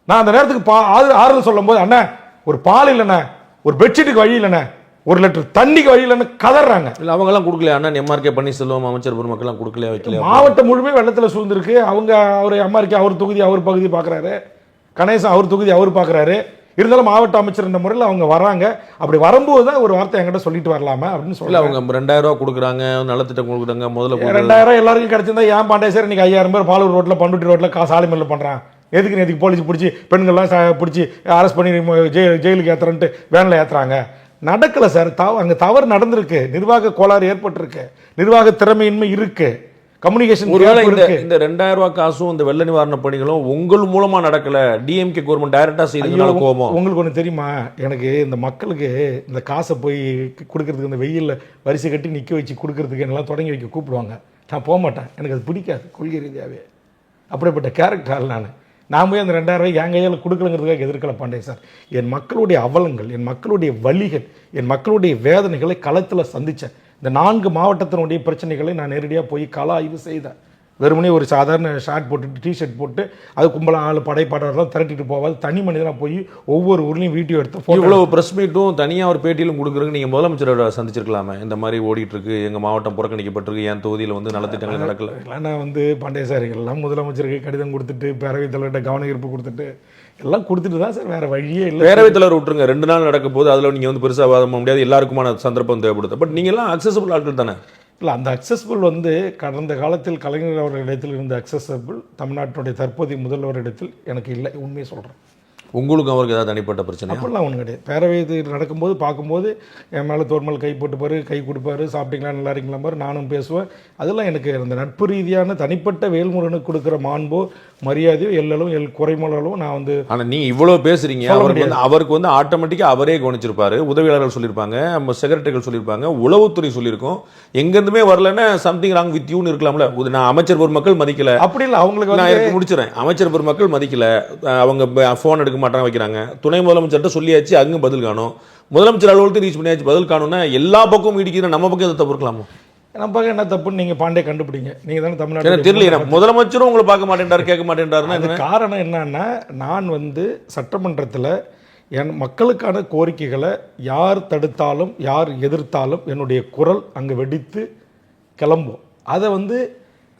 [SPEAKER 5] நான் அந்த நேரத்துக்கு ஆறுதல் சொல்லும் போது, அண்ணா ஒரு பால் இல்லைண்ணா, ஒரு பெட்ஷீட்டுக்கு வழி இல்லைண்ணா, 1 லிட்டர் தண்ணிக்கு வழி இல்லைன்னு கதறாங்க.
[SPEAKER 4] இல்லை அவங்க எல்லாம் கொடுக்கல அண்ணா, எம்ஆர்கே பன்னீர்செல்வம் அமைச்சர் பெருமக்கள்லாம் கொடுக்கலையா, வைக்கல?
[SPEAKER 5] மாவட்டம் முழுமே வெள்ளத்தில் சூழ்ந்திருக்கு. அவங்க அவர் எம்ஆர்கே அவர் தொகுதி அவர் பகுதி பார்க்குறாரு, கணேசன் அவர் தொகுதி அவர் பார்க்குறாரு. இருந்தாலும் மாவட்ட அமைச்சர் இந்த முறையில் அவங்க வராங்க. அப்படி வரும்போது தான் ஒரு வார்த்தை என்கிட்ட சொல்லிட்டு வரலாமா அப்படின்னு சொல்லி
[SPEAKER 4] அவங்க 2000 ரூபா கொடுக்குறாங்க, நலத்திட்டம் கொடுக்குறாங்க. முதல்ல
[SPEAKER 5] 2000 எல்லாருக்கும் கிடைச்சிருந்தா ஏன் பாண்டேசர் இன்னைக்கு 5000 பேர் பாலூர் ரோட்டில், பண்ருட்டி ரோட்டில் சாலை மேல பண்ணுறான்? எதுக்கு போலீஸ் பிடிச்சி பெண்கள்லாம் பிடிச்சி அரெஸ்ட் பண்ணி ஜெயிலுக்கு ஏற்றுறன்ட்டு வேனில் ஏற்றுறாங்க? நடக்கலை சார். அங்கே தவறு நடந்திருக்கு, நிர்வாக கோளாறு ஏற்பட்டிருக்கு, நிர்வாக திறமையின்மை இருக்கு, கம்யூனிகேஷன்.
[SPEAKER 4] ஒருவேளை இந்த 2000 ரூபாய் காசும் இந்த வெள்ள நிவாரண பணிகளும் உங்கள் மூலமா நடக்கல, டிஎம்கே கவர்மெண்ட் டைரக்டா செய்யறதுனால கோபம்.
[SPEAKER 5] உங்களுக்கு ஒன்று தெரியுமா, எனக்கு இந்த மக்களுக்கு இந்த காசை போய் கொடுக்கறதுக்கு, இந்த வெயிலில் வரிசை கட்டி நிற்க வச்சு கொடுக்கறதுக்கு என்னெல்லாம் தொடங்கி வைக்க கூப்பிடுவாங்க. நான் போக மாட்டேன், எனக்கு அது பிடிக்காது கொள்கை ரீதியாகவே. அப்படிப்பட்ட கேரக்டர் நான் போய் அந்த 2000 ரூபாய் என் கையால் கொடுக்கலங்கிறதுக்காக எதிர்க்கல பாண்டே சார். என் மக்களுடைய அவலங்கள், என் மக்களுடைய வலிகள், என் மக்களுடைய வேதனைகளை களத்தில் சந்தித்தேன். இந்த 4 மாவட்டத்தினுடைய பிரச்சனைகளை நான் நேரடியாக போய் கள ஆய்வு செய்தேன். வெறுமனே ஒரு சாதாரண ஷார்ட் போட்டுட்டு, டிஷர்ட் போட்டு, அது கும்பலாக ஆள் படைப்பாளர்லாம் திரட்டிட்டு போவாது. தனி மனிதனாக போய் ஒவ்வொரு ஊர்லேயும் வீடியோ எடுத்து
[SPEAKER 4] இவ்வளவு ப்ரெஸ் மீட்டும் தனியாக ஒரு பேட்டியிலும் கொடுக்குறதுக்கு நீங்கள் முதலமைச்சரோட சந்திச்சிருக்கலாமே. இந்த மாதிரி ஓடிட்டு இருக்கு, எங்கள் மாவட்டம் புறக்கணிக்கப்பட்டிருக்கு, என் தொகுதியில் நலத்திட்டங்கள் நடக்கல.
[SPEAKER 5] நான் பாண்டே சார் எல்லாம் முதலமைச்சருக்கு கடிதம் கொடுத்துட்டு, பேரவைத் தலைவர்கிட்ட கவன ஈர்ப்பு கொடுத்துட்டு, எல்லாம் கொடுத்துட்டு தான் சார், வேற வழியே இல்லை.
[SPEAKER 4] பேரவைத் தலைவர் விட்டுருங்க, 2 நாள் நடக்க போது அதில் நீங்கள் பெருசாக வாதம் பண்ண முடியாது, எல்லாருக்குமான சந்தர்ப்பம் தேவைப்படுது. பட் நீங்கள் எல்லாம் அக்சசபிள் ஆட்கள் தானே?
[SPEAKER 5] இல்லை, அந்த அக்சஸ்பிள் கடந்த காலத்தில் கலைஞர் அவர்களிடத்தில் இருந்த அக்சசபிள் தமிழ்நாட்டினுடைய தற்போதைய முதல்வரிடத்தில் எனக்கு இல்லை. உண்மையை சொல்கிறேன்.
[SPEAKER 4] உங்களுக்கும் அவருக்கு ஏதாவது தனிப்பட்ட பிரச்சனை?
[SPEAKER 5] அப்படிலாம் ஒன்றும் கிடையாது. பேரவை நடக்கும்போது பார்க்கும்போது என் மேலே தோர்மல் கை போட்டுப்பார், கை கொடுப்பாரு, சாப்பிட்டீங்களா நல்லா இருக்கீங்களா பாரு, நானும் பேசுவேன். அதெல்லாம் எனக்கு அந்த நட்பு ரீதியான தனிப்பட்ட வேல்முருகனுக்கு கொடுக்குற மாண்போ மரியாதையோ எல்லளவும் குறைமளவும் நான்
[SPEAKER 4] ஆனால் நீங்கள் இவ்வளோ பேசுகிறீங்க, அவருக்கு ஆட்டோமேட்டிக்காக அவரே கவனிச்சிருப்பாரு, உதவியாளர்கள் சொல்லியிருப்பாங்க, நம்ம செக்ரட்டரிகள் சொல்லியிருப்பாங்க, உளவுத்துறை சொல்லியிருக்கோம், எங்கேருந்துமே வரலன்னா சம்திங் ராங் வித் யூன்னு இருக்கலாம்ல. நான் அமைச்சர் பெருமக்கள் மதிக்கல, அப்படி இல்லை. அவங்களுக்கு நான் முடிச்சிடறேன், அமைச்சர் பெருமக்கள் மதிக்கல, அவங்க ஃபோன் எடுக்க மாட்டாங்க வைக்கிறாங்க. துணை முதலமைச்சர்கிட்ட சொல்லியாச்சு, அங்கே பதில் காணும். முதலமைச்சர் அலுவலகத்தை ரீச் பண்ணியாச்சு, பதில் காணும்னா எல்லா பக்கமும் இடிக்கிற நம்ம பக்கம் எதை தப்பு இருக்கலாமா?
[SPEAKER 5] நம்ம பக்கம் என்ன தப்புன்னு நீங்கள் பாண்டே கண்டுபிடிங்க. நீங்கள் தானே தமிழ்நாடு
[SPEAKER 4] தெரியல. முதலமைச்சரும் உங்களை பார்க்க மாட்டேன்டாரு, கேட்க மாட்டேன்டாருன்னா
[SPEAKER 5] அது காரணம் என்னன்னா, நான் சட்டமன்றத்தில் என் மக்களுக்கான கோரிக்கைகளை யார் தடுத்தாலும் யார் எதிர்த்தாலும் என்னுடைய குரல் அங்கே வெடித்து கிளம்பும். அதை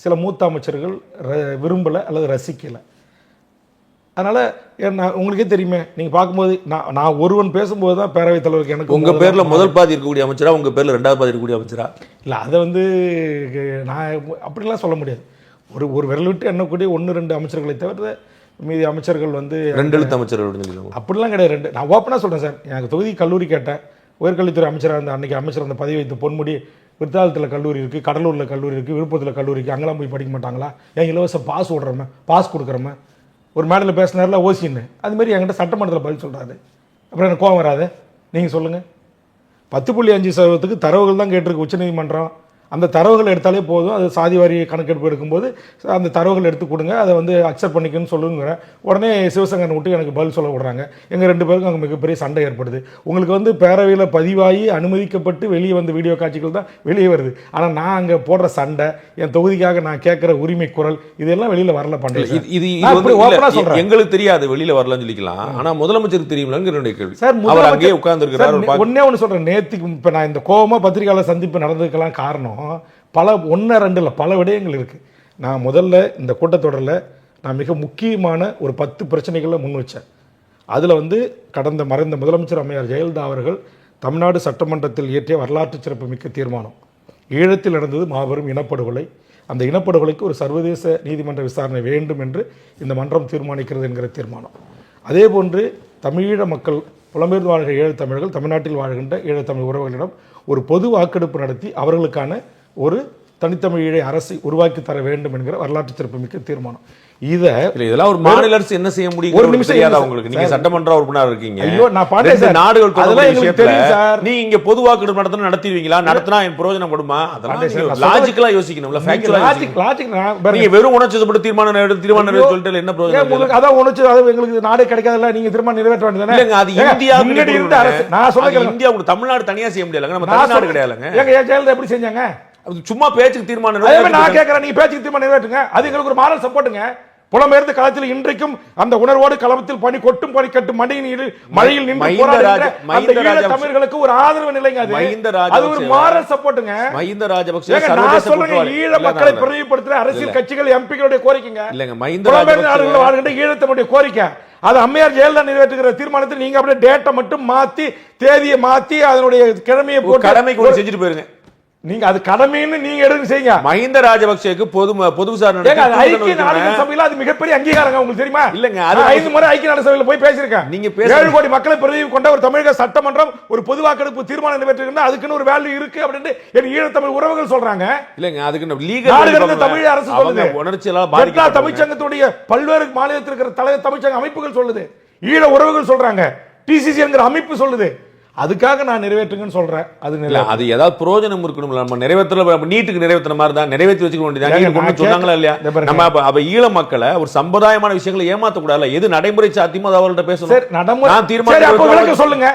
[SPEAKER 5] சில மூத்த அமைச்சர்கள் விரும்பலை அல்லது ரசிக்கலை. அதனால் உங்களுக்கே தெரியுமே, நீங்கள் பார்க்கும்போது நான் ஒருவன் பேசும்போது தான் பேரவைத் தலைவருக்கு எனக்கு
[SPEAKER 4] உங்கள் பேரில் முதல் பாதி இருக்கக்கூடிய அமைச்சரா, உங்கள் பேரில் 2வது பாதி இருக்கக்கூடிய அமைச்சரா? இல்லை,
[SPEAKER 5] அதை நான் அப்படிலாம் சொல்ல முடியாது. ஒரு விரல் விட்டு எண்ணக்கூடிய 1-2 அமைச்சர்களை தவிர மீதி அமைச்சர்கள்
[SPEAKER 4] 2 எழுத்து அமைச்சர்கள்
[SPEAKER 5] அப்படிலாம் கிடையாது. நான் ஓப்பனாக சொல்கிறேன் சார். எனக்கு தொகுதி கல்லூரி கேட்டேன், உயர்கல்வித்துறை அமைச்சராக இருந்த அன்றைக்கி அமைச்சர் அந்த பதவி வைத்து பொன்முடி, விருத்தாளத்தில் கல்லூரி இருக்குது, கடலூரில் கல்லூரி இருக்குது, விழுப்புரத்தில் கல்லூரி இருக்குது, அங்கெல்லாம் போய் படிக்க மாட்டாங்களா? ஏன் இலவச பாஸ் விடுறோமே, பாஸ் கொடுக்குறோமே, ஒரு மேடையில் பேசினார்ல ஓசின்னு, அதுமாரி என்கிட்ட சட்டமன்றத்தில் பதில் சொல்கிறாரு. அப்புறம் எனக்கு கோவம் வராது? நீங்கள் சொல்லுங்கள். 10.5% தரவுகள் தான் கேட்டிருக்கு உச்சநீதிமன்றம். அந்த தரவுகள் எடுத்தாலே போதும். அது சாதி வாரி கணக்கெடுப்பு எடுக்கும்போது அந்த தரவுகள் எடுத்து கொடுங்க, அதை அக்செப்ட் பண்ணிக்கணும்னு சொல்லுங்கிற உடனே சிவசங்கரன் விட்டு எனக்கு பதில் சொல்ல விடுறாங்க. எங்கள் 2 பேருக்கும் அங்கே மிகப்பெரிய சண்டை ஏற்படுது. உங்களுக்கு பேரவையில் பதிவாகி அனுமதிக்கப்பட்டு வெளியே வந்த வீடியோ காட்சிகள் தான் வெளியே வருது. ஆனால் நான் அங்கே போடுற சண்டை, என் தொகுதிக்காக நான் கேட்குற உரிமை குரல், இதெல்லாம் வெளியில் வரல. பண்ணுறேன்.
[SPEAKER 4] எங்களுக்கு தெரியாது, வெளியில் வரலன்னு சொல்லிக்கலாம். ஆனால் முதலமைச்சருக்கு தெரியும்லங்கிற கேள்வி சார். அவர் அங்கேயே உட்கார்ந்துருக்கிறார்.
[SPEAKER 5] ஒன்னே ஒன்று சொல்கிறேன். நேற்றுக்கு இப்போ நான் இந்த கோவமாக பத்திரிகையாளர் சந்திப்பு நடந்ததுக்கெல்லாம் காரணம் பல 1-2 இல்லை, பல விடயங்கள் இருக்குது. நான் முதல்ல இந்த கூட்டத்தொடரில் நான் மிக முக்கியமான ஒரு 10 பிரச்சனைகளை முன் வச்சேன். அதில் கடந்த மறைந்த முதலமைச்சர் அம்மையார் ஜெயலலிதா அவர்கள் தமிழ்நாடு சட்டமன்றத்தில் இயற்றிய வரலாற்று சிறப்பு மிக்க தீர்மானம். ஈழத்தில் நடந்தது மாபெரும் இனப்படுகொலை. அந்த இனப்படுகொலைக்கு ஒரு சர்வதேச நீதிமன்ற விசாரணை வேண்டும் என்று இந்த மன்றம் தீர்மானிக்கிறது என்கிற தீர்மானம். அதே போன்று தமிழீழ மக்கள் புலம்பெயர்ந்து வாழ்கிற ஈழத்தமிழர்கள், தமிழ்நாட்டில் வாழ்கின்ற ஈழத்தமிழ் உறவுகளிடம் ஒரு பொது வாக்கெடுப்பு நடத்தி அவர்களுக்கான ஒரு தனித்தமிழ் ஈழ அரசை உருவாக்கி தர வேண்டும் என்கிற வரலாற்று சிறப்புமிக்க தீர்மானம்.
[SPEAKER 4] இதெல்லாம் ஒரு மாநில அரசு என்ன செய்ய முடியும்?
[SPEAKER 5] ஒரு நிமிஷம்
[SPEAKER 4] தெரியாதா உங்களுக்கு? நீங்க சட்டமன்ற உறுப்பினர் இருக்கீங்க.
[SPEAKER 5] ஐயோ, நான் பாட்டேன் சார்.
[SPEAKER 4] நாடுகள்
[SPEAKER 5] அதெல்லாம் எங்களுக்கு தெரியும் சார்.
[SPEAKER 4] நீ இங்க பொது வாக்கெடுப்பு நடத்துவீங்களா? நடத்தினா என் பிரயோஜனம் படுமா? அதெல்லாம் லாஜிக்கலா யோசிக்கணும்ல, ஃபேக்சுவலா யோசிக்கணும். நீங்க வெறும் உணர்ச்சிப்பட்டு தீர்மானம் சொல்லிட்டு என்ன பிரயோஜனம்?
[SPEAKER 5] அதான் உணர்ச்சி, அது எங்களுக்கு நாடே கிடைக்காதுல்ல, நீங்க தீர்மானம் நிறைவேற்ற வேண்டியதானே?
[SPEAKER 4] இல்லங்க, அது இந்தியா
[SPEAKER 5] முன்னாடி இருந்த அரசு. நான் சொல்றேன்,
[SPEAKER 4] இந்தியா உங்களுக்கு தமிழ்நாடு தனியா செய்ய முடியல, நம்ம தமிழ்நாடு கிடையாதுங்க.
[SPEAKER 5] ஏங்க ஜெயலலிதா எப்படி செஞ்சாங்க?
[SPEAKER 4] சும்மா பேச்சுக்கு தீர்மானம்.
[SPEAKER 5] நான் கேட்கிறேன், நீங்க பேச்சுக்கு தீர்மானம் நிறைவேற்றுங்க, அது எங்களுக்கு ஒரு மாரல் சப்போர்ட்டுங்க. புலம்பெயர்ந்த காலத்தில் இன்றைக்கும் அந்த உணர்வோடு களத்தில் பணி கொட்டும் பணி கட்டும் மழையில் நின்று போராடுகிற தமிழர்களுக்கு ஒரு ஆதரவு நிலைங்க. அது ஒரு மாரல் சப்போர்ட்டுங்க.
[SPEAKER 4] மஹிந்த ராஜபக்சே
[SPEAKER 5] நான் சொல்றேன், ஈழ மக்களை பிரதிநிதிப்படுத்துற அரசியல் கட்சிகள் எம்பிகளுடைய கோரிக்கைங்க.
[SPEAKER 4] இல்லங்க, மஹிந்த
[SPEAKER 5] புலம்பெயர்ந்த நாடுகளில் வாழ்கின்ற ஈழத்தமிழுடைய கோரிக்கை. அது அம்மையார் ஜெயலலிதா நிறைவேற்றுகிற தீர்மானத்தில் நீங்க அப்படியே டேட்டை மட்டும் மாத்தி, தேதியை மாத்தி, அதனுடைய கிழமையை போட்டு
[SPEAKER 4] கடமைக்கு செஞ்சுட்டு போயிருங்க.
[SPEAKER 5] நீங்க அது கடமைன்னு நீங்க எடுத்து செய்யுங்க.
[SPEAKER 4] மஹிந்த ராஜபக்சேக்கு பொது விசாரணை
[SPEAKER 5] ஐக்கிய நாடுகள் சபையில அது மிகப்பெரிய அங்கீகாரங்க, உங்களுக்கு தெரியுமா?
[SPEAKER 4] இல்லங்க,
[SPEAKER 5] அது 5 முறை ஐக்கிய நாடு சபையில போய் பேசியிருக்கேன்.
[SPEAKER 4] நீங்க
[SPEAKER 5] 7 கோடி மக்களை பிரதிநிதி கொண்ட ஒரு தமிழக சட்டமன்றம் ஒரு பொது வாக்கெடுப்பு தீர்மானம் நிறைவேற்றுகின்ற அதுக்குன்னு ஒரு வேல்யூ இருக்கு அப்படின்னு என் ஈழத்தமிழ் உறவுகள் சொல்றாங்க.
[SPEAKER 4] இல்லங்க, அதுக்கு லீகல்
[SPEAKER 5] தமிழ் அரசு சொல்லுது,
[SPEAKER 4] உணர்ச்சியெல்லாம்
[SPEAKER 5] தமிழ்ச்சங்கத்துடைய பல்வேறு மாநிலத்தில் இருக்கிற தலைவர் தமிழ்ச்சங்க அமைப்புகள் சொல்லுது, ஈழ உறவுகள் சொல்றாங்க, டிசிசி என்கிற அமைப்பு சொல்லுது. அதுக்காக நான் நிறைவேற்றுங்கன்னு சொல்றேன்.
[SPEAKER 4] அது ஏதாவது பிரயோஜனம் இருக்கணும். நம்ம நிறைவேற்றல, நீட்டுக்கு நிறைவேற்ற மாதிரி தான் நிறைவேற்றி வச்சுக்க வேண்டியது சொன்னாங்களா இல்லையா? நம்ம அப்ப ஈழ மக்களை ஒரு சம்பிரதாயமான விஷயங்களை ஏமாத்த கூடாது. எது நடைமுறை சாத்தியமோ அவர்கள்ட்ட பேசணும்.
[SPEAKER 5] நான் தீர்மானம் சொல்லுங்க.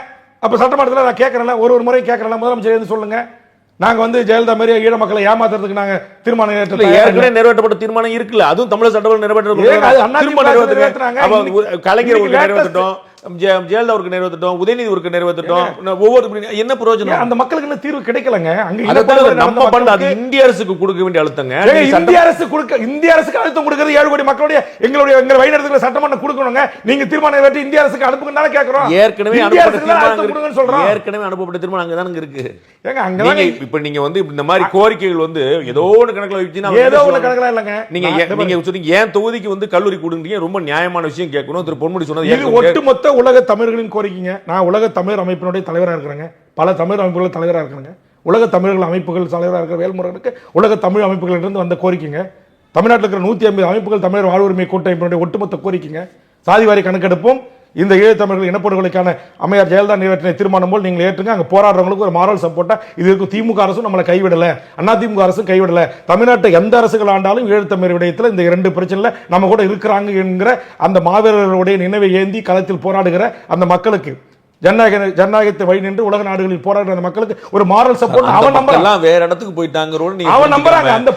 [SPEAKER 5] அப்ப சட்டமன்றத்தில் நான் கேட்கறேன், ஒரு முறை கேட்கறேன், முதலமைச்சர் சொல்லுங்க. நாங்க ஜெயலலிதா மாதிரி ஈழ மக்களை ஏமாத்துறதுக்கு நாங்க தீர்மானம்
[SPEAKER 4] ஏற்கனவே நிறைவேற்றப்பட்ட தீர்மானம் இருக்குல்ல, அதுவும் தமிழக சட்டமன்ற நிறைவேற்ற கலைஞர் நிறைவேற்றட்டும், ஜெயலலிதா அவருக்கு நிறைவேற்றட்டும், உதயநிதி அவருக்கு நிறைவேற்றட்டும். ஒவ்வொரு என்ன பிரயோஜனம்?
[SPEAKER 5] அந்த மக்களுக்கு இன்னும் தீர்வு கிடைக்கலங்க.
[SPEAKER 4] இந்திய அரசுக்கு கொடுக்க வேண்டிய அழுத்தங்க.
[SPEAKER 5] இந்திய அரசுக்கு அழுத்தம் கொடுக்கிறது 7 கோடி மக்களுடைய எங்களுடைய வழிநடத்துகிற சட்டமன்றம் கொடுக்கணுங்க. நீங்க தீர்மானம் நிறைவேற்றி இந்திய அரசுக்கு அனுப்புங்க தானே கேட்கிறோம்.
[SPEAKER 4] ஏற்கனவே அனுப்பப்பட்ட தீர்மானம் அங்கதானங்க இருக்கு. இப்ப நீங்க இந்த மாதிரி கோரிக்கைகள் ஏதோ ஒன்று கணக்குல வச்சுன்னா
[SPEAKER 5] ஏதோ ஒன்று கணக்குல இல்லங்க.
[SPEAKER 4] நீங்க சொன்னீங்க ஏன் தொகுதிக்கு கல்லூரி கொடுங்க, ரொம்ப நியாயமான விஷயம் கேட்கணும். திரு பொன்முடி சொன்னது
[SPEAKER 5] ஒட்டுமொத்த உலக தமிழர்களின் கோரிக்கைங்க. நான் உலக தமிழர் அமைப்பினுடைய தலைவராக இருக்கிறேங்க, பல தமிழ் அமைப்புகள் தலைவராக இருக்கிறேங்க. உலக தமிழர்கள் அமைப்புகள் தலைவராக இருக்கிற வேல்முருகனுக்கு உலக தமிழ் அமைப்புகளிலிருந்து வந்த கோரிக்கைங்க. தமிழ்நாட்டில் இருக்கிற 150 அமைப்புகள் தமிழர் வாழ்வுரிமை கூட்டமைப்பினுடைய ஒட்டுமொத்த கோரிக்கைங்க. சாதிவாரி கணக்கெடுப்போம், இந்த ஈழத்தமிழர்கள் இனப்படுகொலைக்கான அம்மையார் ஜெயலலிதா நிறைவேற்றின தீர்மானம் போல் நீங்கள் ஏற்றுங்க. அங்கே போராடுறவங்களுக்கு ஒரு மாரல் சப்போர்ட்டா இது இருக்கும். திமுக அரசும் நம்மளை கைவிடல, அதிமுக அரசும் கைவிடல. தமிழ்நாட்டை எந்த அரசுகள் ஆண்டாலும் ஈழத்தமிழர் விடயத்தில் இந்த 2 பிரச்சனைல நம்ம கூட இருக்கிறாங்க என்கிற அந்த மாவீரர்களுடைய நினைவை ஏந்தி களத்தில் போராடுகிற அந்த மக்களுக்கு, ஜனநாயகத்தை வழி நின்று உலக நாடுகளில் போராடுற அந்த மக்களுக்கு ஒரு மாரல் சப்போர்ட். அவன் நம்பலாம்,
[SPEAKER 4] வேற இடத்துக்கு போயிட்டாங்க,
[SPEAKER 5] அவன் நம்பறாங்க. அந்த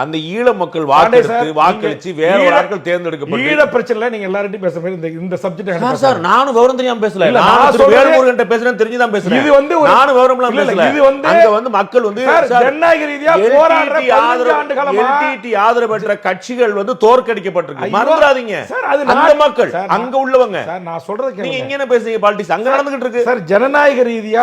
[SPEAKER 4] அந்த ஈழ மக்கள் வாக்களிச்சு வேற ஆட்கள் தேர்ந்தெடுக்கப்பட்டு
[SPEAKER 5] ஈழ பிரச்சனை நீங்க எல்லார்கிட்டயும் பேச மாதிரி இந்த சப்ஜெக்ட்
[SPEAKER 4] சார் நானும் விவரம் தெரியாம பேசல, நான் வேல்முருகன்ட்ட பேசுறேன், தெரிஞ்சுதான் பேசுறேன்.
[SPEAKER 5] இது
[SPEAKER 4] நானும் விவரம்லாம் பேசல. இது மக்கள்
[SPEAKER 5] ஜனநாயக ரீதியா போராடுற
[SPEAKER 4] எல்டிடி ஆதரவு பெற்ற கட்சிகள் தோற்கடிக்கப்பட்டிருக்கு, மறந்துடாதீங்க. அந்த மக்கள் அங்க உள்ளவங்க.
[SPEAKER 5] நான் சொல்றது
[SPEAKER 4] ஜனநாயக
[SPEAKER 5] ரீதியா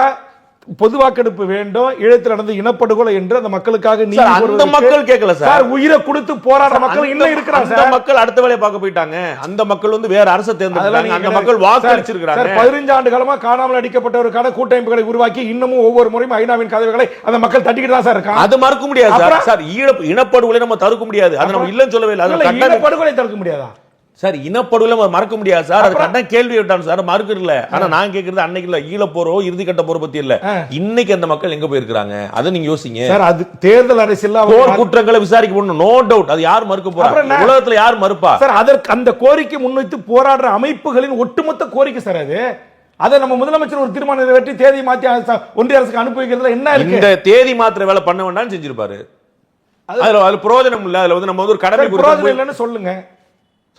[SPEAKER 5] பொது வாக்கெடுப்பு வேண்டும், ஈழத்தில் நடந்த இனப்படுகொலை என்று அந்த மக்களுக்காக
[SPEAKER 4] அந்த மக்கள் கேட்கல சார்.
[SPEAKER 5] உயிரை கொடுத்து போராடுற மக்கள் இன்னும் இருக்கிறாங்க.
[SPEAKER 4] அந்த மக்கள் அடுத்த வேலையை பார்க்க போயிட்டாங்க. அந்த மக்கள் வேற அரசை தேர்ந்தெடுத்தாங்க. அந்த மக்கள் வாக்களிச்சிருக்காங்க.
[SPEAKER 5] 15 ஆண்டு காலமா காணாமல் அடிக்கப்பட்டவருக்கான கூட்டமைப்புகளை உருவாக்கி இன்னமும் ஒவ்வொரு முறையும் ஐநாவின் கதவுகளை அந்த மக்கள் தட்டிக்கிட்டு தான் சார் இருக்காங்க.
[SPEAKER 4] அது மறுக்க முடியாது சார். இனப்படுகொலை நம்ம தடுக்க முடியாது, அதை நம்ம இல்லன்னு சொல்லவே இல்லை.
[SPEAKER 5] இனப்படுகொலை தடுக்க முடியாதா
[SPEAKER 4] சார்? இனப்படுகொலை மறக்க முடியாது சார். அது கரெக்டா கேள்வி விட்டான் சார், மறுக்கல. ஆனா நான் கேக்குறது அன்னைக்கு இல்ல, ஈழ போறோ இறுதி கட்ட போற பத்தி இல்ல, இன்னைக்கு அந்த மக்கள் எங்க போயிருக்காங்க அதை நீங்க யோசிங்க
[SPEAKER 5] சார். அது தேர்தல் அரசியல்
[SPEAKER 4] குற்றங்களை விசாரிக்க போடணும், நோ டவுட். அது யார் மறுக்க போறாங்க? உலகத்துல யார் மறுப்பா
[SPEAKER 5] சார்? அதற்கு அந்த கோரிக்கை முன்வைத்து போராடுற அமைப்புகளின் ஒட்டுமொத்த கோரிக்கை சார் அது. அதை நம்ம முதலமைச்சர் ஒரு தீர்மானம் நிறைவேற்றி தேதி மாத்தி ஒன்றிய அரசுக்கு அனுப்பி வைக்கிறதுல என்ன இருக்கு?
[SPEAKER 4] இந்த தேதி மாத்திர வேலை பண்ண வேண்டாம்னு செஞ்சிருப்பாரு. அதுல பிரயோஜனம் இல்ல. அதுல நம்ம ஒரு கடமை
[SPEAKER 5] பிரயோஜனம் இல்லைன்னு சொல்லுங்க,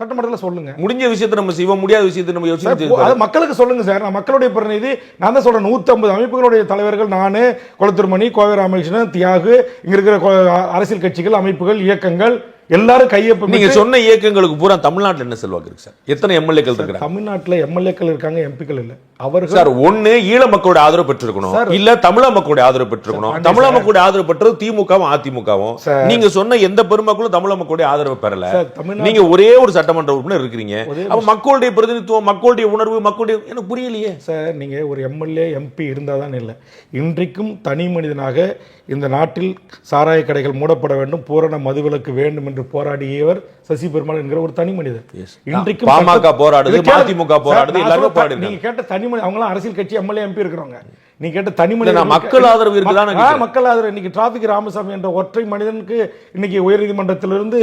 [SPEAKER 5] சட்டமன்றத்தில் சொல்லுங்க.
[SPEAKER 4] முடிஞ்ச விஷயத்தை நம்ம செய்வோம், முடியாத விஷயத்தை நம்ம யோசிச்சு
[SPEAKER 5] மக்களுக்கு சொல்லுங்க சார். நான் மக்களுடைய பிரதிநிதி, நான் தான் சொல்றேன். 150 அமைப்புகளுடைய தலைவர்கள், நானு, கொளத்தூர்மணி, கோவை ராமகிருஷ்ணன், தியாகு, இங்க இருக்கிற அரசியல் கட்சிகள், அமைப்புகள், இயக்கங்கள், எல்லாரும் கையொப்பம்
[SPEAKER 4] நீங்க சொன்ன இயக்கங்களுக்கு பூரா தமிழ்நாட்டுல என்ன செல்வாக்கு இருக்கு சார்? எத்தனை எம்எல்ஏக்கள் இருக்காங்க?
[SPEAKER 5] தமிழ்நாட்டுல எம்எல்ஏக்கள் இருக்காங்க, எம்பிக்கள் இல்ல. அவர்கள்
[SPEAKER 4] சார் ஒண்ணு ஈழ மக்களோட ஆதரவு பெற்றிருக்கணும், இல்ல தமிழ மக்களுடைய ஆதரவு பெற்றிருக்கணும். தமிழ மக்களுடைய ஆதரவு பெற்றது திமுகவும் அதிமுகவும். நீங்க சொன்ன எந்த பெருமக்களும் தமிழ மக்களுடைய ஆதரவு பெறல. நீங்க ஒரே ஒரு சட்டமன்ற உறுப்பினர் இருக்கிறீங்க. அப்ப மக்களுடைய பிரதிநிதித்துவம், மக்களுடைய உணர்வு, மக்களுடைய எனக்கு புரியலையே
[SPEAKER 5] சார். நீங்க ஒரு எம்எல்ஏ எம்பி இருந்தாதான் இல்லை. இன்றைக்கும் தனி மனிதனாக இந்த நாட்டில் சாராய கடைகள் மூடப்பட வேண்டும், பூரண மதுவிலக்கு வேண்டும் என்று போராடியவர் சசி பெருமாள் என்கிற ஒரு தனி மனிதர். இன்றைக்கும்
[SPEAKER 4] பாமக போராடுது, அதிமுக போராடுது, எல்லாரும் போராடுது.
[SPEAKER 5] நீங்க கேட்ட தனி மனிதன், அவங்க அரசியல் கட்சி எம்எல்ஏ எம்பி இருக்கிறவங்க. நீங்க கேட்ட தனி மனிதன்
[SPEAKER 4] மக்கள் ஆதரவு இருக்குதானே?
[SPEAKER 5] மக்கள் ஆதரவு. இன்னைக்கு டிராபிக் ராமசாமி என்ற ஒற்றை மனிதனுக்கு இன்னைக்கு உயர்நீதிமன்றத்திலிருந்து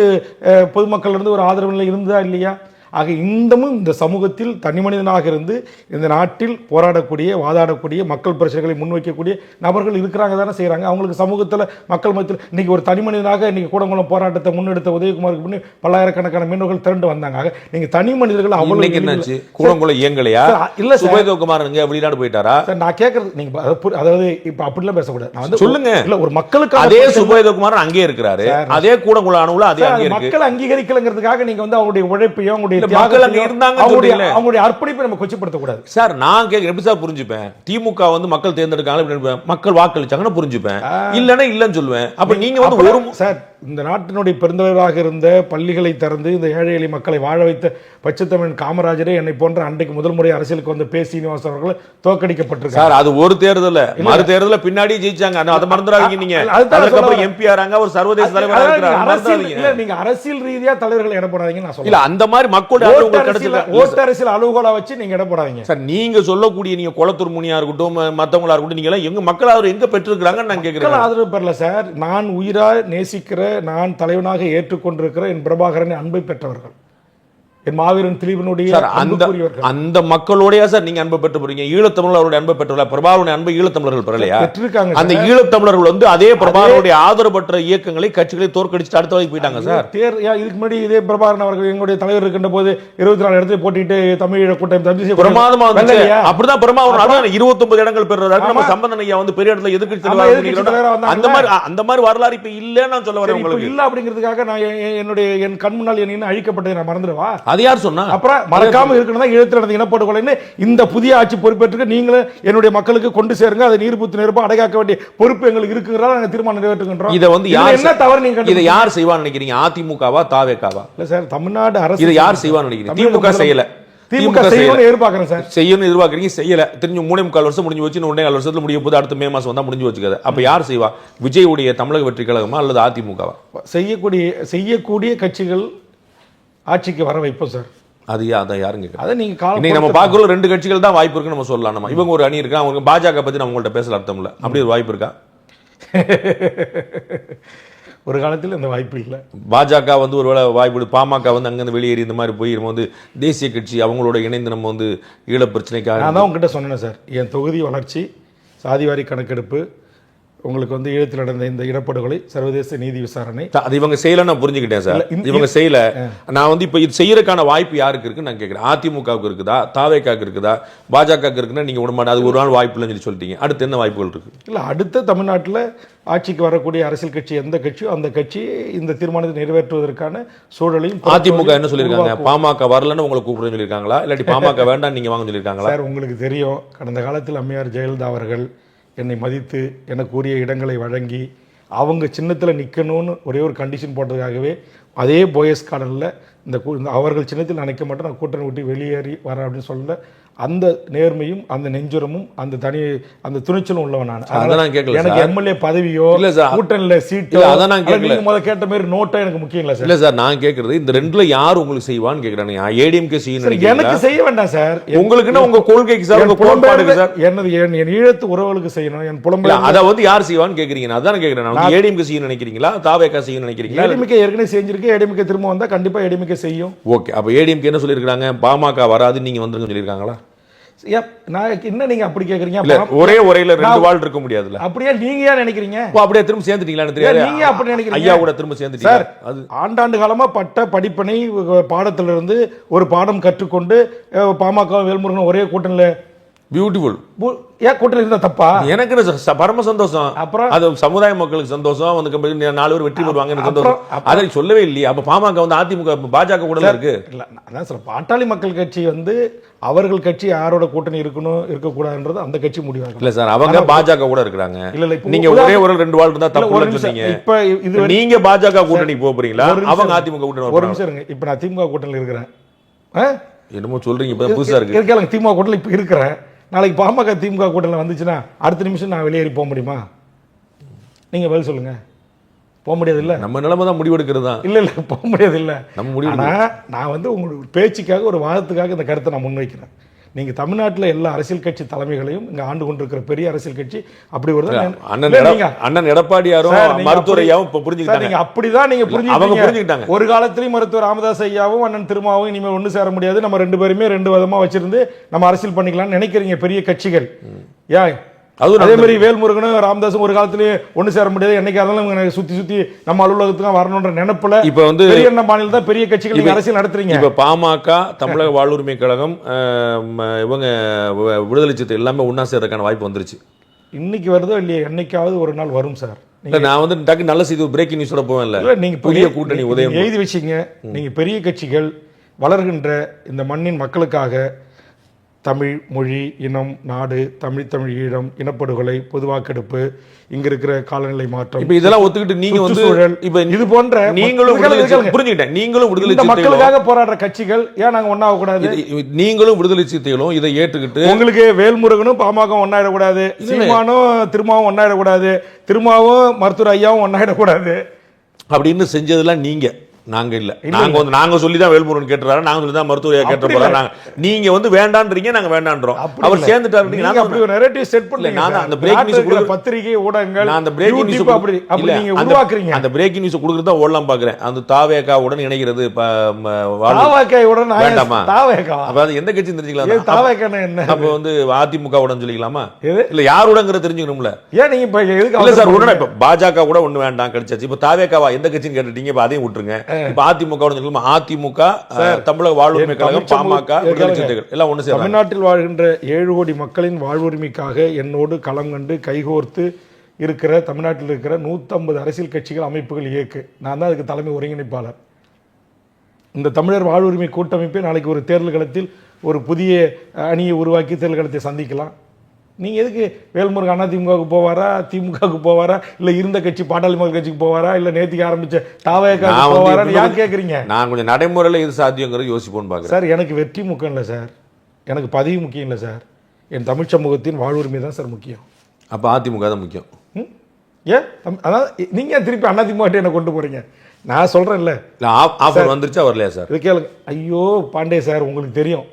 [SPEAKER 5] பொதுமக்கள் இருந்து ஒரு ஆதரவு நிலை இருந்ததா இல்லையா? ஆக இந்த சமூகத்தில் தனி மனிதனாக இருந்து இந்த நாட்டில் போராடக்கூடிய, வாதாடக்கூடிய, மக்கள் பிரச்சனைகளை முன்வைக்கக்கூடிய நபர்கள் இருக்கிறாங்க தானே செய்யறாங்க. அவங்களுக்கு சமூகத்தில் மக்கள் மத்தியில் இன்னைக்கு ஒரு தனி மனிதனாக இன்னைக்கு கூடங்குளம் போராட்டத்தை முன்னெடுத்த உதயகுமாருக்கு முன்னே பல்லாயிரக்கணக்கான மீனவர்கள் திரண்டு வந்தாங்க. நீங்க தனி மனிதர்கள்
[SPEAKER 4] அவ்வளவு என்னாச்சு? கூடங்குளம் இயங்கலையா? இல்ல சுபேதகுமார் வெளிநாடு போயிட்டாரா?
[SPEAKER 5] நான் கேட்கறது நீங்க அதாவது இப்ப அப்படிலாம் பேசக்கூடாது. நான் வந்து
[SPEAKER 4] சொல்லுங்க.
[SPEAKER 5] இல்ல ஒரு மக்களுக்கு
[SPEAKER 4] அதே சுபேதகுமார் அங்கே இருக்கிறாரு, அதே கூடங்குளம் அணுவுல அதே அங்கே இருக்கு.
[SPEAKER 5] மக்கள் அங்கீகரிக்கலங்கிறதுக்காக நீங்க வந்து அவங்களுடைய உழைப்பையும் அவங்களுடைய அவங்களுடைய அர்ப்பணிப்பை நம்ம கொச்சப்படுத்த கூடாது
[SPEAKER 4] சார். நான் எப்படி சார் புரிஞ்சுப்பேன்? திமுக வந்து மக்கள் தேர்ந்தெடுக்காங்க, மக்கள் வாக்களிச்சாங்கன்னு புரிஞ்சுப்பேன், இல்லன்னா இல்லன்னு சொல்லுவேன். அப்ப நீங்க வந்து ஒரு சார்
[SPEAKER 5] இந்த நாட்டினுடைய பெருந்தலைவராக இருந்த பள்ளிகளை திறந்து இந்த ஏழை எளிய மக்களை வாழ வைத்த பச்சைத்தமிழன் காமராஜரே என்னை போன்ற அன்றைக்கு முதல் முறை அரசியலுக்கு வந்த பே சீனிவாசன் அவர்கள் தோற்கடிக்கப்பட்டிருக்காங்க
[SPEAKER 4] சார். அது ஒரு தேர்தல், மறு தேர்தல் பின்னாடி ஜெயிச்சாங்க, அதை மறந்துடாதீங்க. நீங்க அதுக்கப்புறம் எம்பி ஆறாங்க, ஒரு சர்வதேச தலைவராக இருக்கிறாங்க.
[SPEAKER 5] நீங்க அரசியல் ரீதியா தலைவர்கள் இட போடாதீங்க நான்
[SPEAKER 4] சொல்ல. அந்த மாதிரி மக்களோட
[SPEAKER 5] ஓட்டு அரசியல் அலுவலா வச்சு நீங்க இட போடாதீங்க
[SPEAKER 4] சார். நீங்க சொல்லக்கூடிய நீங்க குளத்தூர் முனியா இருக்கட்டும், மத்தவங்களா இருக்கட்டும், நீங்க எல்லாம் எங்க மக்கள் ஆதரவு எங்க பெற்றிருக்காங்கன்னு நான் கேட்கிறேன்.
[SPEAKER 5] ஆதரவு பெறல சார். நான் உயிரா நேசிக்கிற, நான் தலைவனாக ஏற்றுக்கொண்டிருக்கிற என் பிரபாகரனை அன்பை பெற்றவர்கள், என் மாவீரன் திலீபனுடைய
[SPEAKER 4] அந்த மக்களோடய சார் நீங்க அன்பு பெற்று போறீங்க. ஈழத்தமிழர் அவருடைய அன்பை பெற்றல, பிரபாகரனுடைய அன்பை ஈழத்தமிழர்கள் பெறலையா?
[SPEAKER 5] பெற்றிருக்காங்க.
[SPEAKER 4] அந்த ஈழத்தமிழர்கள் வந்து அதே பிரபாகரனுடைய ஆதரவு பெற்ற இயக்கங்களை, கட்சிகளை தோற்கடிச்சு அடுத்த வரைக்கும் போயிட்டாங்க சார்.
[SPEAKER 5] இதுக்கு முன்னாடி இதே பிரபாகரன் அவர்கள் எங்களுடைய தலைவர் இருக்கின்ற போது 24 இடத்துல போட்டிட்டு தமிழ் கூட்டம்
[SPEAKER 4] பிரமாதமா வந்து அப்படிதான் பிரபாகரன் 29 இடங்கள் பெறுறாரு. நம்ம சம்பந்தன் ஐயா வந்து பெரிய இடத்துல எதிர்க்கட்சி அந்த மாதிரி வரலாறு இப்ப இல்லன்னு நான் சொல்ல வரேன். உங்களுக்கு
[SPEAKER 5] இல்ல அப்படிங்கிறதுக்காக நான் என்னுடைய என் கண் முன்னால் என்ன அழிக்கப்பட்டதை நான் மறந்துடுவா?
[SPEAKER 4] அது யார் சொன்னா?
[SPEAKER 5] அப்புறம் மறக்காம இருக்கணும் ஈழத்தில் நடந்த இனப்படுகொலைன்னு இந்த புதிய ஆட்சி பொறுப்பேற்று நீங்களும் என்னுடைய மக்களுக்கு கொண்டு சேருங்க, அதை நீர்புத்து நெருப்பா அடைகாக்க வேண்டிய பொறுப்பு எங்களுக்கு இருக்குங்கிறத நாங்கள் தீர்மானம் நிறைவேற்றுகின்றோம்.
[SPEAKER 4] இதை வந்து யார் என்ன தவறு நீங்க இதை யார் செய்வான்னு நினைக்கிறீங்க? அதிமுகவா தாவேகாவா?
[SPEAKER 5] இல்ல சார், தமிழ்நாடு அரசு
[SPEAKER 4] இதை யார் செய்வான்னு நினைக்கிறீங்க? திமுக செய்யல.
[SPEAKER 5] திமுக செய்யணும்னு எதிர்பார்க்கறேன் சார்.
[SPEAKER 4] செய்யணும்னு எதிர்பார்க்கறீங்க, செய்யல. தெரிஞ்சு 3.25 வருஷம் முடிஞ்சு வச்சு 1.5 வருஷத்துல முடிய போது அடுத்த மே மாசம் வந்தா முடிஞ்சு வச்சுக்காது. அப்ப யார் செய்வா? விஜய் உடைய தமிழக வெற்றி கழகமா அல்லது அதிமுகவா?
[SPEAKER 5] செய்யக்கூடிய கட்சிகள் ஆட்சிக்கு வர வைப்போம் சார்.
[SPEAKER 4] அது அதை யாருங்க?
[SPEAKER 5] அதை நீங்க
[SPEAKER 4] நம்ம பார்க்கல 2 கட்சிகள் தான் வாய்ப்பு இருக்குன்னு நம்ம சொல்லலாம். நம்ம இவங்க ஒரு அணி இருக்கா, அவங்க பாஜக பத்தி நம்ம உங்கள்ட்ட பேசல அர்த்தம் இல்ல. அப்படி ஒரு வாய்ப்பு இருக்கா?
[SPEAKER 5] ஒரு காலத்தில் இந்த வாய்ப்பு இல்லை.
[SPEAKER 4] பாஜக வந்து ஒருவேளை வாய்ப்பு, பாமக வந்து அங்கிருந்து வெளியேறி இந்த மாதிரி போய் நம்ம வந்து தேசிய கட்சி அவங்களோட இணைந்து நம்ம வந்து ஈழ பிரச்சனைக்காக.
[SPEAKER 5] நான் தான் உங்ககிட்ட சொன்னேன் சார், என் தொகுதி வளர்ச்சி, சாதிவாரி கணக்கெடுப்பு, உங்களுக்கு வந்து ஈழத்தில் நடந்த இந்த இடப்படுகொலை, சர்வதேச நீதி விசாரணை,
[SPEAKER 4] அது இவங்க செய்யல நான் புரிஞ்சுக்கிட்டேன் சார். இவங்க செய்யல. நான் வந்து இப்ப இது செய்யறதுக்கான வாய்ப்பு யாருக்கு இருக்குன்னு நான் கேட்கிறேன். அதிமுகவுக்கு இருக்குதா, தாவேகாவுக்கு இருக்குதா, பாஜக இருக்குன்னா நீங்க விட மாட்டேன், அது ஒரு நாள் வாய்ப்பு இல்லைன்னு சொல்லிட்டீங்க. அடுத்து என்ன வாய்ப்புகள் இருக்கு?
[SPEAKER 5] இல்ல, அடுத்த தமிழ்நாட்டில் ஆட்சிக்கு வரக்கூடிய அரசியல் கட்சி எந்த கட்சியோ அந்த கட்சி இந்த தீர்மானத்தை நிறைவேற்றுவதற்கான சூழலையும்.
[SPEAKER 4] அதிமுக என்ன சொல்லியிருக்காங்க? பாமக வரலன்னு உங்களை கூப்பிடுன்னு சொல்லியிருக்காங்களா, இல்லாட்டி பாமக வேண்டாம் நீங்க வாங்க சொல்லியிருக்காங்களா?
[SPEAKER 5] சார், உங்களுக்கு தெரியும், கடந்த காலத்தில் அம்மையார் ஜெயலலிதா அவர்கள் என்னை மதித்து எனக்கு உரிய இடங்களை வழங்கி அவங்க சின்னத்தில் நிற்கணும்னு ஒரே ஒரு கண்டிஷன் போட்டதுக்காகவே அதே போயஸ் கார்டனில் இந்த அவர்கள் சின்னத்தில் நினைக்க மாட்டேன், நான் கூட்டணி விட்டு வெளியேறி வரேன் அப்படின்னு சொல்ல அந்த நேர்மையும் அந்த நெஞ்சுரமும் அந்த துணிச்சலும் உள்ளவன் நான். எனக்கு எம்எல்ஏ பதவியோ கூட்டணியில சீட்டோ முதல்ல கேட்ட மாதிரி நோட்டோ எனக்கு முக்கியம் இல்லை சார்.
[SPEAKER 4] இல்ல சார், நான் கேட்கறது இந்த 2ல யார் உங்களுக்கு செய்வான்னு கேட்கறாங்க. ஏடிஎம்கே செய்யணும்,
[SPEAKER 5] எனக்கு செய்ய வேண்டாம் சார்.
[SPEAKER 4] உங்களுக்குன்னா உங்க கொள்கைக்கு சார், உங்க கோட்பாடுக்கு சார்,
[SPEAKER 5] என் ஈழத்து உறவுகளுக்கு செய்யணும், என் புலம்பெயர்
[SPEAKER 4] அதை வந்து யார் செய்வான்னு கேட்கறீங்க. அதான் கேட்கிறேன். ஏடிஎம்கே செய்யணும் நினைக்கிறீங்களா, தாவேகா செய்யணும் நினைக்கிறீங்களா?
[SPEAKER 5] ஏடிஎம்கே ஏற்கனவே செஞ்சிருக்கு, ஏடிஎம்கே திரும்ப வந்தா கண்டிப்பா ஏடிஎம்கே செய்யும்.
[SPEAKER 4] ஓகே, அப்ப ஏடிஎம்கே என்ன சொல்லியிருக்காங்க? பாமக வராது, நீங்க வந்துருங்க சொல்லியிருக்காங்களா?
[SPEAKER 5] நான் என்ன நீங்க அப்படி கேக்குறீங்க?
[SPEAKER 4] ஒரே உரையில 2 வால் இருக்க முடியாதுல.
[SPEAKER 5] அப்படியே நீங்க ஏன் நினைக்கிறீங்க?
[SPEAKER 4] அப்படியே திரும்ப சேர்ந்துட்டீங்களான்னு தெரியாது.
[SPEAKER 5] நீங்க அப்படி நினைக்கிறீங்க?
[SPEAKER 4] ஐயா கூட திரும்ப சேர்ந்துட்டீங்க.
[SPEAKER 5] அது ஆண்டாண்டு காலமா பட்ட படிப்பனை பாடத்திலிருந்து ஒரு பாடம் கற்றுக்கொண்டு பாமக வேல்முருகன் ஒரே கூட்டணியில
[SPEAKER 4] பியூட்டிஃபுல்.
[SPEAKER 5] ஏன் கூட்டணி இருந்தா தப்பா?
[SPEAKER 4] எனக்கு பரம சந்தோஷம்.
[SPEAKER 5] அப்புறம்
[SPEAKER 4] அது சமுதாய மக்களுக்கு சந்தோஷம். வந்து 4 பேர் வெற்றி பெறுவாங்க எனக்கு சந்தோஷம். அதை சொல்லவே இல்லையே. அப்ப பாமக வந்து அதிமுக பாஜக கூட இருக்கு.
[SPEAKER 5] இல்ல அதான் சார், பாட்டாளி மக்கள் கட்சி வந்து அவர்கள் கட்சி யாரோட கூட்டணி இருக்கணும் இருக்கக்கூடாதுன்றது அந்த கட்சி முடிவாங்க.
[SPEAKER 4] இல்ல சார், அவங்க பாஜக கூட இருக்கிறாங்க.
[SPEAKER 5] இல்ல
[SPEAKER 4] நீங்க ஒரே ஒரு 2 வால் இருந்தா தப்பு சொன்னீங்க.
[SPEAKER 5] இப்ப இது
[SPEAKER 4] நீங்க பாஜக கூட்டணி போறீங்களா? அவங்க அதிமுக கூட்டணி.
[SPEAKER 5] ஒரு நிமிஷம் இருங்க. இப்ப நான் திமுக கூட்டணியில் இருக்கிறேன்.
[SPEAKER 4] என்னமோ சொல்றீங்க, இப்ப புதுசா இருக்கு.
[SPEAKER 5] இருக்காங்க திமுக கூட்டணியில் இப்ப இருக்கிறேன். நாளைக்கு பாமக திமுக கூட்டணியில் வந்துச்சுன்னா அடுத்த நிமிஷம் நான் வெளியேறி போக முடியுமா? நீங்க பதில் சொல்லுங்க. போக முடியாது. இல்ல
[SPEAKER 4] நம்ம நிலைமை தான் முடிவெடுக்கிறது தான்.
[SPEAKER 5] இல்ல போக முடியாது. இல்ல
[SPEAKER 4] நம்ம முடிவு.
[SPEAKER 5] ஆனா நான் வந்து உங்களுக்கு பேச்சுக்காக ஒரு வாதத்துக்காக இந்த கருத்தை நான் முன்வைக்கிறேன். நீங்க தமிழ்நாட்டில் எல்லா அரசியல் கட்சி தலைமைகளையும் இங்க ஆண்டு கொண்டிருக்கிற பெரிய அரசியல் கட்சி அப்படி ஒரு
[SPEAKER 4] அண்ணன் எடப்பாடியாரும் மருத்துவர் ஐயாவும் புரிஞ்சுக்கிட்டாங்க.
[SPEAKER 5] நீங்க அப்படிதான் நீங்க புரிஞ்சுக்கிட்டாங்க. ஒரு காலத்திலேயும் மருத்துவர் ராமதாஸ் ஐயாவும் அண்ணன் திருமாவும் இனிமேல் ஒண்ணு சேர முடியாது, நம்ம 2 பேருமே 2 விதமா வச்சிருந்து நம்ம அரசியல் பண்ணிக்கலாம்னு நினைக்கிறீங்க பெரிய கட்சிகள். ஏன் அதே மாதிரி வேல்முருகனும் ராமதாசும் ஒரு காலத்திலேயே ஒண்ணு சேர முடியாது, என்னைக்கா இருந்தாலும் சுத்தி நம்ம அலுவலகத்துக்கு வரணும்ன்ற நினைப்புல
[SPEAKER 4] இப்ப வந்து
[SPEAKER 5] பெரிய மாநிலம் தான் பெரிய கட்சிகள் அரசியல் நடத்துறீங்க.
[SPEAKER 4] இப்ப பாமக, தமிழக வாழ்வுரிமை கழகம், இவங்க விடுதலை சிறுத்தை எல்லாமே ஒன்னா சேர்றதுக்கான வாய்ப்பு வந்துருச்சு.
[SPEAKER 5] இன்னைக்கு வருதோ இல்லையா, என்னைக்காவது ஒரு நாள் வரும் சார்.
[SPEAKER 4] நான் வந்து டக்கு நல்ல செய்தி பிரேக்கிங் நியூஸோட போவேன்ல.
[SPEAKER 5] நீங்க
[SPEAKER 4] புதிய கூட்டணி உதயம்
[SPEAKER 5] எழுதி வச்சீங்க. நீங்க பெரிய கட்சிகள் வளர்கின்ற இந்த மண்ணின் மக்களுக்காக தமிழ் மொழி, இனம், நாடு, தமிழ் ஈழம், இனப்படுகொலை, பொது வாக்கெடுப்பு, இங்க இருக்கிற காலநிலை மாற்றம்,
[SPEAKER 4] இப்ப இதெல்லாம் ஒத்துக்கிட்டு நீங்க வந்து
[SPEAKER 5] இப்ப இது போன்ற
[SPEAKER 4] நீங்களும் புரிஞ்சுக்கிட்டேன், நீங்களும் விடுதலை
[SPEAKER 5] மக்களுக்காக போராடுற கட்சிகள் ஏன் நாங்க ஒண்ணாக கூடாது?
[SPEAKER 4] நீங்களும் விடுதலை சிறுத்தைகளும் இதை ஏற்றுக்கிட்டு
[SPEAKER 5] உங்களுக்கு வேல்முருகனும் பாமக ஒன்னாயிடக்கூடாது, சீமானும் திருமாவும் ஒன்னாயிடக்கூடாது, திருமாவும் மருத்துவர் ஐயாவும் ஒன்னாயிடக்கூடாது
[SPEAKER 4] அப்படின்னு செஞ்சதெல்லாம் நீங்க. நாங்க இல்ல. நாங்க சொல்லி தான் வேல்முருகன் கேட்டுறாரு, நாங்க சொல்லி தான் மருத்துவ கேட்டு போறாங்க. நீங்க வந்து வேண்டான்றீங்க, நாங்க வேண்டான்றோம். அவர் சேர்ந்துட்டாரு.
[SPEAKER 5] நீங்க அப்படி ஒரு நரேட்டிவ் செட் பண்ணல.
[SPEAKER 4] நான் அந்த பிரேக்கிங் நியூஸ் கொடுக்க
[SPEAKER 5] பத்திரிகை ஊடகங்கள்,
[SPEAKER 4] நான் அந்த பிரேக்கிங் நியூஸ்
[SPEAKER 5] அப்படி நீங்க உருவாக்குறீங்க.
[SPEAKER 4] அந்த பிரேக்கிங் நியூஸ் கொடுக்கறத ஓடலாம் பாக்குறேன். அந்த தாவேகாவுடன் இணைகிறது
[SPEAKER 5] தாவேகாவுடன்
[SPEAKER 4] வேண்டாமா?
[SPEAKER 5] தாவேகா
[SPEAKER 4] அப்ப அது எந்த கட்சி தெரிஞ்சுக்கலாம்?
[SPEAKER 5] தாவேகானா என்ன?
[SPEAKER 4] அப்ப வந்து அதிமுகவுடன் சொல்லிக்கலாமா? இல்ல யாருடங்கற தெரிஞ்சுக்கணும்ல.
[SPEAKER 5] ஏன் நீங்க இப்ப எதுக்கு?
[SPEAKER 4] இல்ல சார், உடனே இப்ப பாஜக கூட ஒண்ணு வேண்டாம் கடிச்சாச்சு. இப்ப தாவேகாவா எந்த கட்சின்னு கேட்டுட்டீங்க, இப்ப அதையும் விட்டுருங்க. இப்ப அதிமுக அதிமுக, தமிழக வாழ்வுரிமை கழகம், பாமக, எல்லாம் ஒண்ணு சேர.
[SPEAKER 5] தமிழ்நாட்டில் வாழ்கின்ற 7 கோடி மக்களின் வாழ்வுரிமைக்காக என்னோடு களம் கண்டு கைகோர்த்து இருக்கிற தமிழ்நாட்டில் இருக்கிற 150 அரசியல் கட்சிகள், அமைப்புகள் இயக்கு. நான் தான் அதுக்கு தலைமை ஒருங்கிணைப்பாளர். இந்த தமிழர் வாழ்வுரிமை கூட்டமைப்பை நாளைக்கு ஒரு தேர்தல் களத்தில் ஒரு புதிய அணியை உருவாக்கி தேர்தல் களத்தை சந்திக்கலாம். நீங்க எதுக்கு வேல்முருகன் அதிமுகவுக்கு போவாரா, திமுகவுக்கு போவாரா, இல்ல இருந்த கட்சி பாட்டாளி மக்கள் கட்சிக்கு போவாரா, இல்ல நேத்திக்கு ஆரம்பிச்ச தாவேகாக்கு போவாரா யார் கேக்குறீங்க?
[SPEAKER 4] நான் கொஞ்சம் நடைமுறையில இது சாத்தியங்கிறது யோசிப்போம் பாக்குறேன்
[SPEAKER 5] சார். எனக்கு வெற்றி முக்கியம் இல்லை சார், எனக்கு பதவி முக்கியம் இல்லை சார், என் தமிழ் சமூகத்தின் வாழ்வுரிமை தான் சார் முக்கியம்.
[SPEAKER 4] அப்ப அதிமுக தான் முக்கியம்.
[SPEAKER 5] ஏன் அதாவது நீங்க திருப்பி அதிமுக என்ன கொண்டு போறீங்க? நான் சொல்றேன்ல,
[SPEAKER 4] ஆஃபர் வந்துருச்சா வரலையா சார்?
[SPEAKER 5] இது கேளுங்க. ஐயோ பாண்டே சார், உங்களுக்கு தெரியும்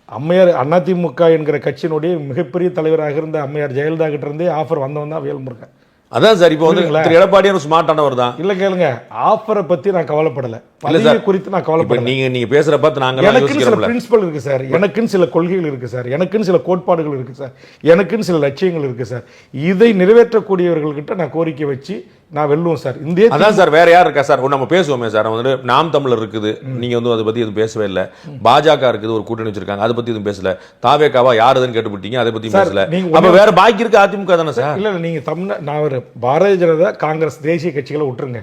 [SPEAKER 5] அம்மையார் அதிமுக என்கிற கட்சியினுடைய மிகப்பெரிய தலைவராக இருந்த அம்மையார் ஜெயலலிதா கிட்ட இருந்தே ஆஃபர் வந்தவன் தான் வேல்முருகன்.
[SPEAKER 4] அதான் சார். இப்போ வந்து எடப்பாடியார் ஸ்மார்ட்டானவர் தான்.
[SPEAKER 5] இல்ல கேளுங்க, ஆஃபரை பத்தி நான் கவலைப்படல, பதவி குறித்து நான் கவலைப்படல.
[SPEAKER 4] நீங்க பேசுற பார்த்து நாங்க
[SPEAKER 5] எனக்குன்னு சில பிரின்சிபல் இருக்கு சார், எனக்குன்னு சில கொள்கைகள் இருக்கு சார், எனக்குன்னு சில கோட்பாடுகள் இருக்கு சார், எனக்குன்னு சில லட்சியங்கள் இருக்கு சார். இதை நிறைவேற்றக்கூடியவர்கள் கிட்ட நான் கோரிக்கை வச்சு நான் வெல்லுவோம் சார். இந்த
[SPEAKER 4] அதான் சார். வேற யார் இருக்கா சார்? நம்ம பேசுவோமே சார். வந்து நாம் தமிழர் இருக்குது, நீங்க வந்து அதை பத்தி எதுவும் பேசவே இல்லை. பாஜக இருக்குது, ஒரு கூட்டணி வச்சிருக்காங்க, அதை பத்தி எதுவும் பேசல. தாவேகாவா யாருதுன்னு கேட்டுவிட்டீங்க, அதை பத்தி பேசல. அப்ப வேற பாக்கி இருக்க அதிமுக தானே சார்?
[SPEAKER 5] இல்ல நீங்க நான் ஒரு பாரதிய ஜனதா காங்கிரஸ் தேசிய கட்சிகளை விட்டுருங்க,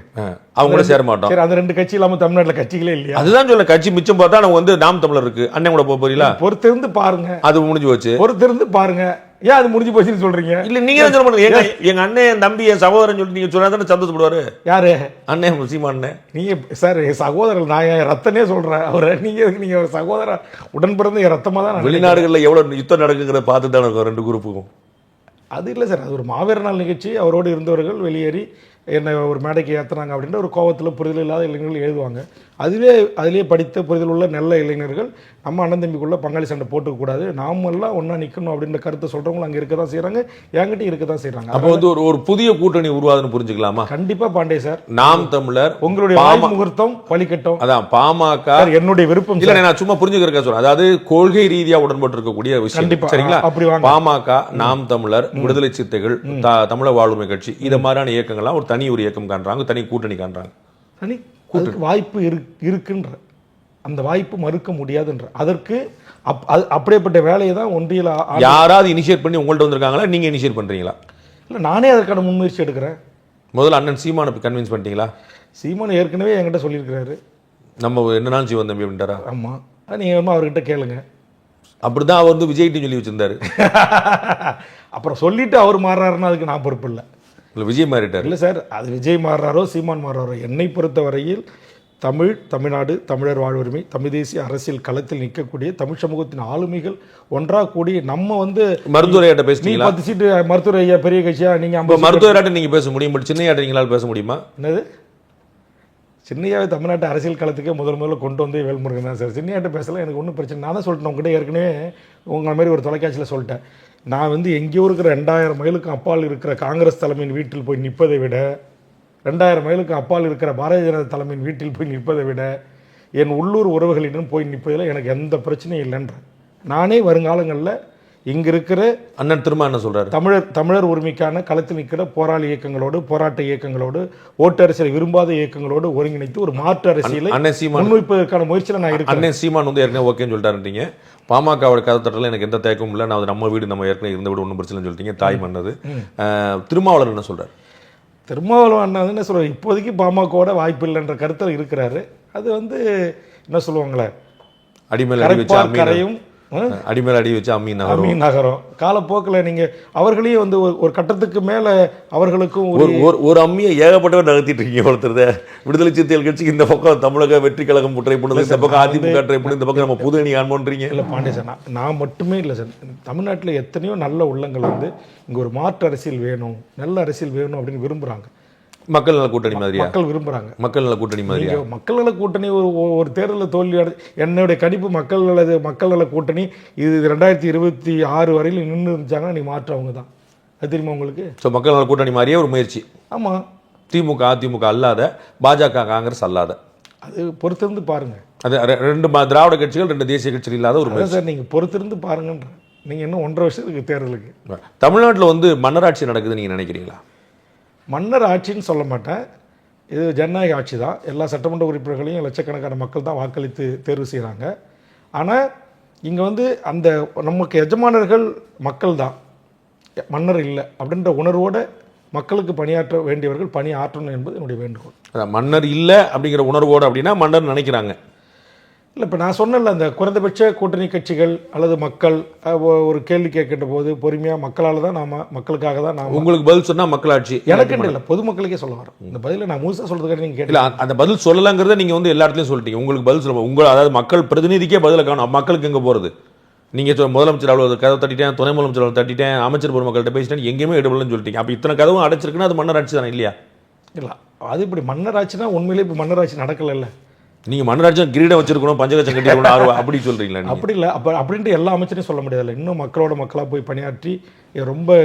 [SPEAKER 4] அவங்க கூட சேர மாட்டோம்.
[SPEAKER 5] சரி, அந்த 2 கட்சி இல்லாம தமிழ்நாட்டுல கட்சிகளே இல்லையா?
[SPEAKER 4] அதுதான் சொல்ல, கட்சி மிச்சம் பார்த்தா நம்ம வந்து நாம் தமிழர் இருக்கு, அண்ணன் கூட போறீங்களா?
[SPEAKER 5] பொறுத்திருந்து பாருங்க,
[SPEAKER 4] அது முடிஞ்சு போச்சு.
[SPEAKER 5] பொறுத்திருந்து பாருங்க. ஏன் அது முடிஞ்சு போச்சுன்னு சொல்றீங்க?
[SPEAKER 4] இல்ல நீங்க தான் சொல்ல மாட்டீங்க. எங்க அண்ணன், என் தம்பி, என் சகோதரன் சொல்லி நீங்க சொன்னா தானே சந்தோஷப்படுவாரு.
[SPEAKER 5] யாரு?
[SPEAKER 4] அண்ணன் சீமான்.
[SPEAKER 5] நீங்க சார் என் சகோதரர், நான் என் ரத்தனே சொல்றேன் அவரை. நீங்க ஒரு சகோதர உடன் பிறந்த என் ரத்தமா தான்.
[SPEAKER 4] வெளிநாடுகளில் எவ்வளவு யுத்தம் நடக்குங்கிறத பார்த்து தான் இருக்கும் 2 குரூப்புக்கும்.
[SPEAKER 5] அது இல்லை சார், அது ஒரு மாவீர நாள் நிகழ்ச்சி. அவரோடு இருந்தவர்கள் வெளியேறி என்னை ஒரு மேடைக்கு ஏற்றுனாங்க அப்படின்ற ஒரு கோபத்தில் புரிதல் இல்லாத இளைஞர்கள் எழுதுவாங்க. அதிலே படித்த புரிதல் உள்ள நல்ல இளைஞர்கள் நம்ம அண்ணன் தம்பிக்குள்ள பங்காளி சண்டை போட்டுக்கூடாது, நாமெல்லாம் ஒன்றா நிற்கணும் அப்படின்ற கருத்தை சொல்கிறவங்களும் அங்கே இருக்க தான் செய்கிறாங்க, என்கிட்ட இருக்க தான் செய்கிறாங்க.
[SPEAKER 4] அப்போ வந்து ஒரு புதிய கூட்டணி உருவாதுன்னு புரிஞ்சுக்கலாமா?
[SPEAKER 5] கண்டிப்பாக பாண்டே சார்.
[SPEAKER 4] நாம் தமிழர்
[SPEAKER 5] உங்களுடைய முகூர்த்தம் பலிக்கட்டும்.
[SPEAKER 4] அதான் பாமக
[SPEAKER 5] என்னுடைய விருப்பம்
[SPEAKER 4] இல்லை, நான் சும்மா புரிஞ்சுக்கிறேன் சொல்றேன். அதாவது கொள்கை ரீதியா உடன்பட்டு இருக்கக்கூடிய விஷயம். சரிங்களா?
[SPEAKER 5] அப்படி வாங்க.
[SPEAKER 4] பாமக, நாம் தமிழர், விடுதலை சிறுத்தைகள், தமிழக வாழ்வுரிமை கட்சி, இது மாதிரியான இயக்கங்கள்லாம் ஒரு தனி ஒரு இயக்கம் காண்றாங்க, தனி கூட்டணி காண்றாங்க.
[SPEAKER 5] தனி வாய்ப்பு இருக்குன்ற அந்த வாய்ப்பு மறுக்க முடியாதுன்ற அதற்கு அப்படியேப்பட்ட வேலையை தான் ஒன்றியில்
[SPEAKER 4] யாராவது இனிஷியேட் பண்ணி உங்கள்ட்ட வந்திருக்காங்களா, நீங்க இனிஷியேட் பண்றீங்களா?
[SPEAKER 5] இல்லை, நானே அதற்கான முன்முயற்சி எடுக்கிறேன்.
[SPEAKER 4] முதல்ல அண்ணன் சீமானை கன்வின்ஸ் பண்ணிட்டீங்களா?
[SPEAKER 5] சீமான் ஏற்கனவே என்கிட்ட சொல்லியிருக்கிறாரு,
[SPEAKER 4] நம்ம என்னன்னாலும் செய்வோம் தம்பி அப்படின்ட்டாரா?
[SPEAKER 5] ஆமாம், நீங்கள் வேணுமா அவர்கிட்ட கேளுங்க.
[SPEAKER 4] அப்படிதான் அவர் வந்து விஜய்கிட்ட சொல்லி வச்சிருந்தாரு.
[SPEAKER 5] அப்புறம் சொல்லிட்டு அவர் மாறுறாருன்னா அதுக்கு நான் பொறுப்பு இல்லை.
[SPEAKER 4] இல்லை, விஜய் மாறிட்டார்.
[SPEAKER 5] இல்லை சார், அது விஜய் மாறுறாரோ சீமான் மாறுறாரோ, என்னை பொறுத்த வரையில் தமிழ்நாடு, தமிழர் வாழ்வுரிமை, தமிழ் தேசிய அரசியல் களத்தில் நிற்கக்கூடிய தமிழ் சமூகத்தின் ஆளுமைகள் ஒன்றாக கூடி நம்ம வந்து
[SPEAKER 4] மருத்துவரையாட்ட பேசுறீங்களா?
[SPEAKER 5] 10 சீட்டு மருத்துவ ஐயா பெரிய கட்சியா, நீங்க 50
[SPEAKER 4] மருத்துவராட்ட நீங்க பேச முடியும், பட் சின்னையாட்ட நீங்களால் பேச முடியுமா?
[SPEAKER 5] என்னது சின்னையாவே தமிழ்நாட்டு அரசியல் களத்துக்கே முதல்ல கொண்டு வந்து வேல்முருகன் தான் சார். சின்னையாட்ட பேசலாம், எனக்கு ஒன்றும் பிரச்சனை. நான் தான் சொல்லிட்டேன் உங்ககிட்ட ஏற்கனவே, உங்களை மாதிரி ஒரு தொலைக்காட்சியில் சொல்லிட்டேன். நான் வந்து எங்கேயோ இருக்கிற 2000 மைலுக்கு அப்பால் இருக்கிற காங்கிரஸ் தலைமையின் வீட்டில் போய் நிற்பதை விட, 2000 மைலுக்கு அப்பால் இருக்கிற பாரதிய ஜனதா தலைமையின் வீட்டில் போய் நிற்பதை விட, என் உள்ளூர் உறவுகளிடம் போய் நிற்பதில் எனக்கு எந்த பிரச்சனையும் இல்லைன்ற. நானே வருங்காலங்களில் இங்கே இருக்கிற
[SPEAKER 4] அண்ணன் திரும்ப என்ன சொல்றாரு,
[SPEAKER 5] தமிழர் உரிமைக்கான களத்தில் நிற்கிற போராளி இயக்கங்களோடு, போராட்ட இயக்கங்களோடு, ஓட்டு அரசியலை விரும்பாத இயக்கங்களோடு ஒருங்கிணைத்து ஒரு மாற்று அரசியலை முன்வைப்பதற்கான முயற்சியில் நான் இருக்கேன்.
[SPEAKER 4] அண்ணன் சீமான் வந்து ஏற்கனவே ஓகேன்னு சொல்லிட்டாருன்றீங்க. பாமகவோட கதை தட்டல எனக்கு எந்த தேக்கமும் இல்லை, நான் நம்ம வீடு நம்ம ஏற்கனவே இருந்த வீடு ஒன்றும் பிரச்சனைன்னு சொல்லிட்டீங்க, தாய் மன்னது. திருமாவளவன் என்ன சொல்றாரு?
[SPEAKER 5] திருமாவளவன் அண்ணா என்ன சொல்றாரு, இப்போதைக்கு பாமகவோட வாய்ப்பு இல்லைன்ற கருத்தில் இருக்கிறாரு. அது வந்து என்ன சொல்லுவாங்களே,
[SPEAKER 4] அடிமேல் அடி வச்சு
[SPEAKER 5] கரையும்
[SPEAKER 4] அடிமேல் அடி வச்சு அம்மி
[SPEAKER 5] நகரம். காலப்போக்கில் நீங்க அவர்களையும் வந்து ஒரு கட்டத்துக்கு மேல அவர்களுக்கும்
[SPEAKER 4] ஒரு அம்மியை ஏகப்பட்டவர் நகர்த்திட்டு இருக்கீங்க. ஒருத்தர் விடுதலை சிறுத்தைகள் கட்சிக்கு இந்த பக்கம் தமிழக வெற்றி கழகம் ட்ரை பண்ணுது, இந்த பக்கம் அதிமுக ட்ரை பண்ணுது, இந்த பக்கம் நம்ம புது அணி ஆன்மோன்றீங்க.
[SPEAKER 5] இல்லை பாண்டிய சார், நான் மட்டுமே இல்லை சார், தமிழ்நாட்டில் எத்தனையோ நல்ல உள்ளங்கள் வந்து இங்கே ஒரு மாற்று அரசியல் வேணும், நல்ல அரசியல் வேணும் அப்படின்னு விரும்புகிறாங்க.
[SPEAKER 4] மக்கள் நல கூட்டணி மாதிரியா?
[SPEAKER 5] மக்கள் விரும்புறாங்க.
[SPEAKER 4] மக்கள் நல கூட்டணி மாதிரியா?
[SPEAKER 5] மக்கள் நல கூட்டணி ஒரு தேர்தலில் தோல்வி என்னுடைய கணிப்பு மக்கள் நல கூட்டணி இது 2026 வரையில் நின்று இருந்துச்சாங்கன்னா நீ மாற்ற அவங்க தான். அது தெரியுமா உங்களுக்கு?
[SPEAKER 4] ஸோ மக்கள் நல கூட்டணி மாதிரியே ஒரு முயற்சி.
[SPEAKER 5] ஆமாம்,
[SPEAKER 4] திமுக அதிமுக அல்லாத, பாஜக காங்கிரஸ் அல்லாத,
[SPEAKER 5] அது பொறுத்திருந்து பாருங்க.
[SPEAKER 4] அது 2 திராவிட கட்சிகள் 2 தேசிய கட்சிகள் இல்லாத ஒரு முயற்சி
[SPEAKER 5] சார். நீங்கள் பொறுத்திருந்து பாருங்கன்ற, நீங்கள் இன்னும் 1.5 வருஷத்துக்கு தேர்தலுக்கு.
[SPEAKER 4] தமிழ்நாட்டில் வந்து மன்னராட்சி நடக்குது நீங்கள் நினைக்கிறீங்களா?
[SPEAKER 5] மன்னர் ஆட்சின்னு சொல்ல மாட்டேன், இது ஜனநாயக ஆட்சி தான். எல்லா சட்டமன்ற உறுப்பினர்களையும் லட்சக்கணக்கான மக்கள் தான் வாக்களித்து தேர்வு செய்கிறாங்க. ஆனால் இங்கே வந்து அந்த நமக்கு எஜமானர்கள் மக்கள் தான், மன்னர் இல்லை அப்படின்ற உணர்வோடு மக்களுக்கு பணியாற்ற வேண்டியவர்கள் பணி ஆற்றணும் என்பது என்னுடைய வேண்டுகோள்.
[SPEAKER 4] மன்னர் இல்லை அப்படிங்கிற உணர்வோடு அப்படின்னா மன்னர் நினைக்கிறாங்க.
[SPEAKER 5] இல்லை, இப்போ நான் சொன்னல, அந்த குறைந்தபட்ச கூட்டணி கட்சிகள் அல்லது மக்கள் ஒரு கேள்வி கேட்கின்ற போது பொறுமையாக மக்களால் தான் மக்களுக்காக தான்
[SPEAKER 4] உங்களுக்கு பதில் சொன்னால் மக்களாட்சி
[SPEAKER 5] எனக்கு இல்லை, பொதுமக்களுக்கே சொல்ல வரோம். இந்த பதிலை நான் முழுசாக சொல்றதுக்காக நீங்கள் கேட்கல.
[SPEAKER 4] அந்த பதில் சொல்லலாங்கிறத நீங்கள் வந்து எல்லா இடத்துலையும் சொல்லிட்டீங்க. உங்களுக்கு பதில் சொல்ல அதாவது மக்கள் பிரதிநிதிக்கே பதிலை காணும். மக்களுக்கு எங்கே போகிறது? நீங்கள் முதலமைச்சர் அவ்வளோ கதவை தட்டிட்டேன், துணை முதலமைச்சர் அவ்வளோ தட்டிட்டேன், அமைச்சர் பொதுமக்கள்கிட்ட பேசிட்டேன், எங்கேயுமே இடப்படலன்னு சொல்லிட்டீங்க. அப்போ இத்தனை கதவும் அடைச்சிருக்குன்னா அது மன்னராட்சி தானே இல்லையா?
[SPEAKER 5] இல்லை, அது இப்படி மன்னராட்சினா உண்மையிலே இப்போ மன்னராட்சி நடக்கல.
[SPEAKER 4] நீங்கள் மன்னராட்சியும் கிரீடம் வச்சிருக்கணும், பஞ்சகச்சம் கட்டிருக்கணும் அப்படி சொல்கிறீங்களா?
[SPEAKER 5] அப்படி இல்லை, அப்படின்ட்டு எல்லா அமைச்சரையும் சொல்ல முடியாது. இன்னும் மக்களோட மக்களாக போய் பணியாற்றி ரொம்ப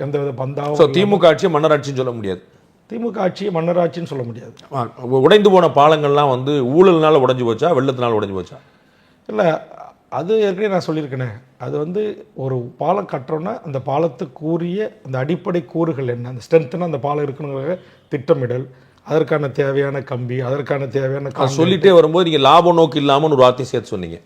[SPEAKER 5] எந்த வித பந்தாவும்.
[SPEAKER 4] திமுக ஆட்சியை மன்னராட்சின்னு சொல்ல முடியாது,
[SPEAKER 5] திமுக ஆட்சியை மன்னராட்சின்னு சொல்ல முடியாது.
[SPEAKER 4] உடைந்து போன பாலங்கள்லாம் வந்து ஊழல்னால உடைஞ்சு போச்சா, வெள்ளத்தினால உடைஞ்சு போச்சா?
[SPEAKER 5] இல்லை, அது ஏற்கனவே நான் சொல்லியிருக்கேனே, அது வந்து ஒரு பாலம் கட்டுறோன்னா அந்த பாலத்துக்குரிய அந்த அடிப்படை கூறுகள் என்ன, அந்த ஸ்ட்ரென்த்னா அந்த பாலம் இருக்கணுங்கிற திட்டமிடல், அதற்கான தேவையான கம்பி, அதற்கான தேவையான
[SPEAKER 4] சொல்லிட்டே வரும்போது நீங்கள் லாப நோக்கு இல்லாமல் ஒரு வார்த்தையை சேர்த்து சொன்னீங்க.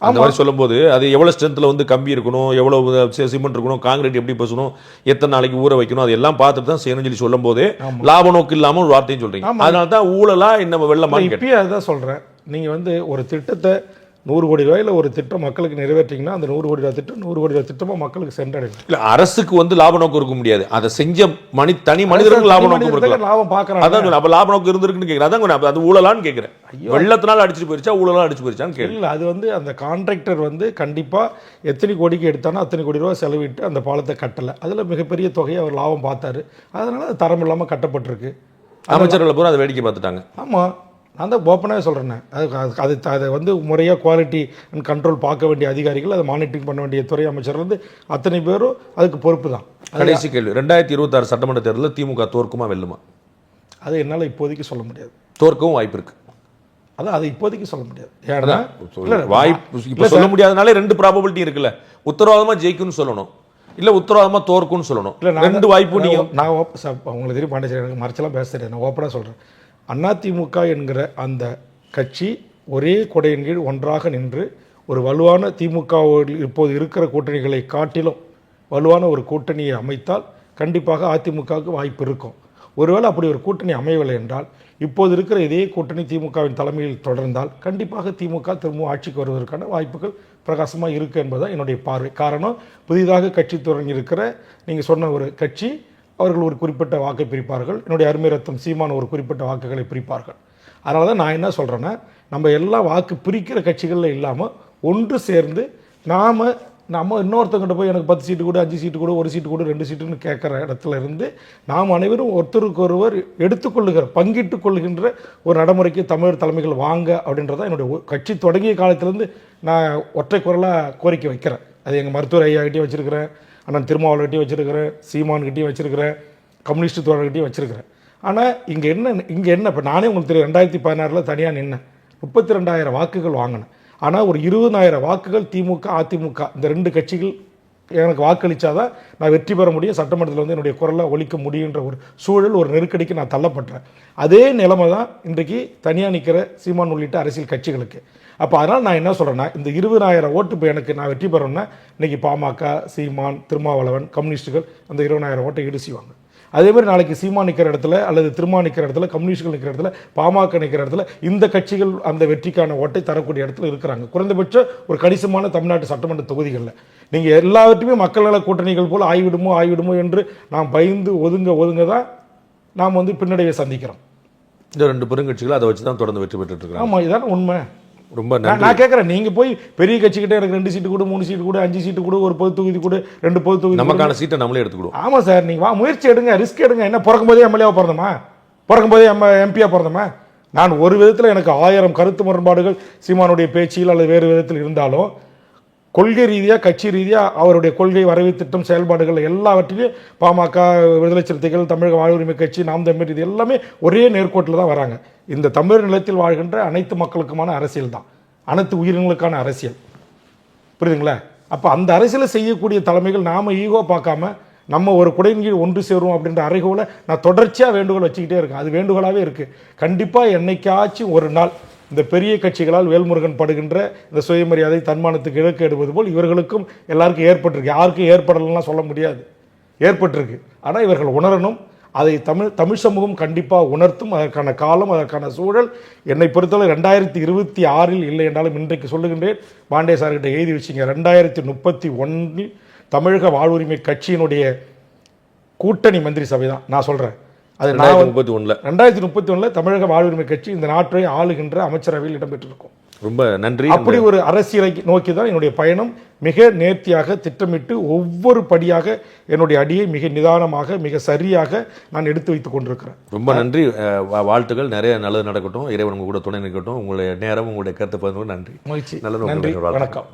[SPEAKER 4] அந்த மாதிரி சொல்லும்போது அது எவ்வளோ ஸ்ட்ரென்த்தில் வந்து கம்பி இருக்கணும், எவ்வளோ சிமெண்ட் இருக்கணும், காங்கிரீட் எப்படி பேசணும், எத்தனை நாளைக்கு ஊற வைக்கணும், அதெல்லாம் பார்த்துட்டு தான் செய்யணும்னு சொல்லி சொல்லும் போது லாப நோக்கு இல்லாமல் ஒரு வார்த்தையும் சொல்றீங்க. அதனால தான் ஊழலா என்ன வெள்ளமா?
[SPEAKER 5] இப்பயே அதுதான் சொல்கிறேன். நீங்கள் வந்து ஒரு திட்டத்தை 100 கோடி ரூபாயில் ஒரு திட்டம் மக்களுக்கு நிறைவேற்றிங்கன்னா அந்த 100 கோடி ரூபாய் திட்டம் 100 கோடி ரூபாய் திட்டமாக மக்களுக்கு சென்றடையும்.
[SPEAKER 4] இல்லை, அரசுக்கு வந்து லாப நோக்கம் இருக்க முடியாது. அதை செஞ்ச தனி மனிதர்கள் லாப நோக்கம்
[SPEAKER 5] லாபம் பார்க்குறாங்க.
[SPEAKER 4] அதான் அப்போ லாப நோக்கம் இருந்திருக்குன்னு கேட்குறேன். அதான் அது ஊழலான்னு கேட்குறேன். வெள்ளத்தினால அடிச்சுட்டு போயிருச்சா, ஊழலாம் அடிச்சு போயிருச்சான்னு கேட்கல.
[SPEAKER 5] இல்லை, அது வந்து அந்த கான்ட்ராக்டர் வந்து கண்டிப்பாக எத்தனை கோடிக்கு எடுத்தானோ அத்தனை கோடி ரூபாய் செலவிட்டு அந்த பாலத்தை கட்டலை. அதில் மிகப்பெரிய தொகையை அவர் லாபம் பார்த்தாரு. அதனால அது தரம் இல்லாமல் கட்டப்பட்டிருக்கு.
[SPEAKER 4] அமைச்சர்கள் பூரா அதை வேடிக்கை பார்த்துட்டாங்க.
[SPEAKER 5] ஆமாம், நான் தான் ஓப்பனாகவே சொல்கிறேன். அதை வந்து முறையாக குவாலிட்டி அண்ட் கண்ட்ரோல் பார்க்க வேண்டிய அதிகாரிகள், அதை மானிட்டரிங் பண்ண வேண்டிய துறை அமைச்சர்லேருந்து அத்தனை பேரும் அதுக்கு பொறுப்பு தான்.
[SPEAKER 4] கடைசி கேள்வி, 2026 சட்டமன்ற தேர்தலில் திமுக தோற்குமா வெல்லுமா?
[SPEAKER 5] அது என்னால் இப்போதைக்கு சொல்ல முடியாது.
[SPEAKER 4] தோற்கவும் வாய்ப்பு இருக்கு.
[SPEAKER 5] அதான் அது இப்போதைக்கு சொல்ல முடியாது. ஏன்னா
[SPEAKER 4] வாய்ப்பு இப்போ சொல்ல முடியாதனாலே 2 ப்ராபபிலிட்டி இருக்குல்ல. உத்தரவாதமாக ஜெயிக்கும்னு சொல்லணும், இல்லை உத்தரவாதமாக தோற்கும்னு சொல்லணும். இல்லை, 2 வாய்ப்பு. நீங்கள் நான்
[SPEAKER 5] உங்களுக்கு தெரியும் பாண்டிச்சேரி, எனக்கு மறைச்சலாம் பேச தெரியாது. நான் ஓப்பனாக சொல்கிறேன். அதிமுக என்கிற அந்த கட்சி ஒரே கொடையின் கீழ் ஒன்றாக நின்று ஒரு வலுவான திமுகவோடு இப்போது இருக்கிற கூட்டணிகளை காட்டிலும் வலுவான ஒரு கூட்டணியை அமைத்தால் கண்டிப்பாக அதிமுகவுக்கு வாய்ப்பு இருக்கும். ஒருவேளை அப்படி ஒரு கூட்டணி அமையவில்லை என்றால் இப்போது இருக்கிற இதே கூட்டணி திமுகவின் தலைமையில் தொடர்ந்தால் கண்டிப்பாக திமுக திரும்ப ஆட்சிக்கு வருவதற்கான வாய்ப்புகள் பிரகாசமாக இருக்குது என்பதுதான் என்னுடைய பார்வை. காரணம், புதிதாக கட்சி தொடங்கி இருக்கிற நீங்கள் சொன்ன ஒரு கட்சி, அவர்கள் ஒரு குறிப்பிட்ட வாக்கை பிரிப்பார்கள். என்னுடைய அருமை ரத்தம் சீமான் ஒரு குறிப்பிட்ட வாக்குகளை பிரிப்பார்கள். அதனால தான் நான் என்ன சொல்கிறேன்னா, நம்ம எல்லா வாக்கு பிரிக்கிற கட்சிகளில் இல்லாமல் ஒன்று சேர்ந்து நம்ம இன்னொருத்தங்கிட்ட போய் எனக்கு 10 சீட்டு கூட 5 சீட்டு கூட 1 சீட்டு கூட 2 சீட்டுன்னு கேட்குற இடத்துல இருந்து நாம் அனைவரும் ஒருத்தருக்கு ஒருவர் எடுத்துக்கொள்ளுகிற பங்கிட்டு கொள்கின்ற ஒரு நடைமுறைக்கு தமிழர் தலைமைகள் வாங்க அப்படின்றதான் என்னுடைய கட்சி தொடங்கிய காலத்திலேருந்து நான் ஒற்றை குரலாக கோரிக்கை வைக்கிறேன். அது எங்கள் மருத்துவர் ஐயாக்கிட்டையும் வச்சுருக்கிறேன், அண்ணன் திருமாவளவர்கிட்டையும் வச்சுருக்கிறேன், சீமான்கிட்டையும் வச்சுருக்கிறேன், கம்யூனிஸ்ட் தோழர்கிட்டையும் வச்சுருக்கிறேன். ஆனால் இங்கே என்ன இப்போ நானே உங்களுக்கு தெரியும், 2016 தனியாக நின்னேன், 32,000 வாக்குகள் வாங்கினேன். ஆனால் ஒரு 20,000 வாக்குகள் திமுக அதிமுக இந்த 2 கட்சிகள் எனக்கு வாக்களித்தாதான் நான் வெற்றி பெற முடியும், சட்டமன்றத்தில் வந்து என்னுடைய குரலை ஒலிக்க முடியுன்ற ஒரு சூழல், ஒரு நெருக்கடிக்கு நான் தள்ளப்பட்டேன். அதே நிலைமை தான் இன்றைக்கு தனியாக நிற்கிற சீமான் உள்ளிட்ட அரசியல் கட்சிகளுக்கு. அப்போ அதனால் நான் என்ன சொல்கிறேன்னா, இந்த 20,000 ஓட்டு இப்போ எனக்கு நான் வெற்றி பெறணும்னா இன்றைக்கி பாமக, சீமான், திருமாவளவன், கம்யூனிஸ்டுகள் அந்த 20,000 ஓட்டை ஈடு செய்வாங்க. அதேமாதிரி நாளைக்கு சீமான் நிற்கிற இடத்துல அல்லது திருமா நிற்கிற இடத்துல, கம்யூனிஸ்டுகள் நிற்கிற இடத்துல, பாமக நிற்கிற இடத்துல இந்த கட்சிகள் அந்த வெற்றிக்கான ஓட்டை தரக்கூடிய இடத்துல இருக்கிறாங்க. குறைந்தபட்சம் ஒரு கணிசமான தமிழ்நாட்டு சட்டமன்ற தொகுதிகளில் நீங்கள் எல்லாவற்றையுமே மக்கள் நல கூட்டணிகள் போல் ஆய்விடுமோ என்று நாம் பயந்து ஒதுங்க தான் நாம் வந்து பின்னடைவை சந்திக்கிறோம்.
[SPEAKER 4] இந்த 2 பெருங்கட்சிகள் அதை வச்சு தான் தொடர்ந்து வெற்றி பெற்றுட்டு இருக்காங்க.
[SPEAKER 5] ஆமாம், இதான் உண்மை.
[SPEAKER 4] ரொம்ப
[SPEAKER 5] நான் கேட்குறேன், நீங்கள் போய் பெரிய கட்சிக்கிட்ட எனக்கு 2 சீட்டு கூட 3 சீட்டு கூட 5 சீட்டு கூட ஒரு பொது தொகுதி கூட 2 பொது தொகுதி
[SPEAKER 4] நமக்கான சீட்டை நம்மளே எடுத்துக்கிடுவோம்.
[SPEAKER 5] ஆமாம் சார், நீங்கள் முயற்சி எடுங்க, ரிஸ்க் எடுங்க. என்ன பிறக்கும் போதே எம்எல்ஏவாக பிறந்தோமா, பிறக்கும் போதே எம்பியாக பிறந்தோமா? நான் ஒரு விதத்தில் எனக்கு 1000 கருத்து முரண்பாடுகள் சீமானுடைய பேச்சில் அல்லது வேறு விதத்தில் இருந்தாலும் கொள்கை ரீதியாக கட்சி ரீதியாக அவருடைய கொள்கை வரைவு திட்டம் செயல்பாடுகள் எல்லாவற்றிலையும் பாமக, விடுதலை சிறுத்தைகள், தமிழக வாழ்வுரிமை கட்சி, நாம் தமிழர், இது எல்லாமே ஒரே நேர்கோட்டில் தான் வராங்க. இந்த தமிழ் நிலத்தில் வாழ்கின்ற அனைத்து மக்களுக்குமான அரசியல் தான், அனைத்து உயிரினங்களுக்கான அரசியல். புரியுதுங்களா? அப்போ அந்த அரசியலை செய்யக்கூடிய தலைமைகள் நாம் ஈகோ பார்க்காம நம்ம ஒரு குடையின் கீழ் ஒன்று சேரும் அப்படின்ற அறைகோலை நான் தொடர்ச்சியாக வேண்டுகோள் வச்சுக்கிட்டே இருக்கேன். அது வேண்டுகோளாகவே இருக்குது. கண்டிப்பாக என்னைக்காச்சும் ஒரு நாள் இந்த பெரிய கட்சிகளால் வேல்முருகன் படுகின்ற இந்த சுயமரியாதை தன்மானத்துக்கு இலக்கு எடுப்பது போல் இவர்களுக்கும் எல்லாருக்கும் ஏற்பட்டிருக்கு. யாருக்கும் ஏற்படலாம் சொல்ல முடியாது, ஏற்பட்டிருக்கு. ஆனால் இவர்கள் உணரணும். அதை தமிழ் சமூகம் கண்டிப்பாக உணர்த்தும். அதற்கான காலம், அதற்கான சூழல் என்னை பொறுத்தவரை 2026 இல்லை என்றாலும் இன்றைக்கு சொல்லுகின்றேன், பாண்டே சார்கிட்ட எழுதி வச்சிங்க, 2031 தமிழக வாழ்வுரிமை கட்சியினுடைய கூட்டணி மந்திரி சபை தான் நான் சொல்கிறேன். அது 2031 தமிழக வாழ்வுரிமை கட்சி இந்த நாட்டை ஆளுகின்ற அமைச்சரவையில் இடம்பெற்றிருக்கும்.
[SPEAKER 4] ரொம்ப நன்றி.
[SPEAKER 5] அப்படி ஒரு அரசியலை நோக்கி தான் என்னுடைய பயணம். மிக நேர்த்தியாக திட்டமிட்டு ஒவ்வொரு படியாக என்னுடைய அடியை மிக நிதானமாக மிக சரியாக நான் எடுத்து வைத்துக் கொண்டிருக்கிறேன்.
[SPEAKER 4] ரொம்ப நன்றி, வாழ்த்துக்கள். நிறைய நல்லது நடக்கட்டும், இறைவன் உங்க கூட துணை நிற்கட்டும். உங்களுடைய நேரம், உங்களுடைய கருத்து பகிர்ந்து நன்றி.
[SPEAKER 5] மகிழ்ச்சி.
[SPEAKER 4] நல்லது.
[SPEAKER 5] நன்றி, வணக்கம்.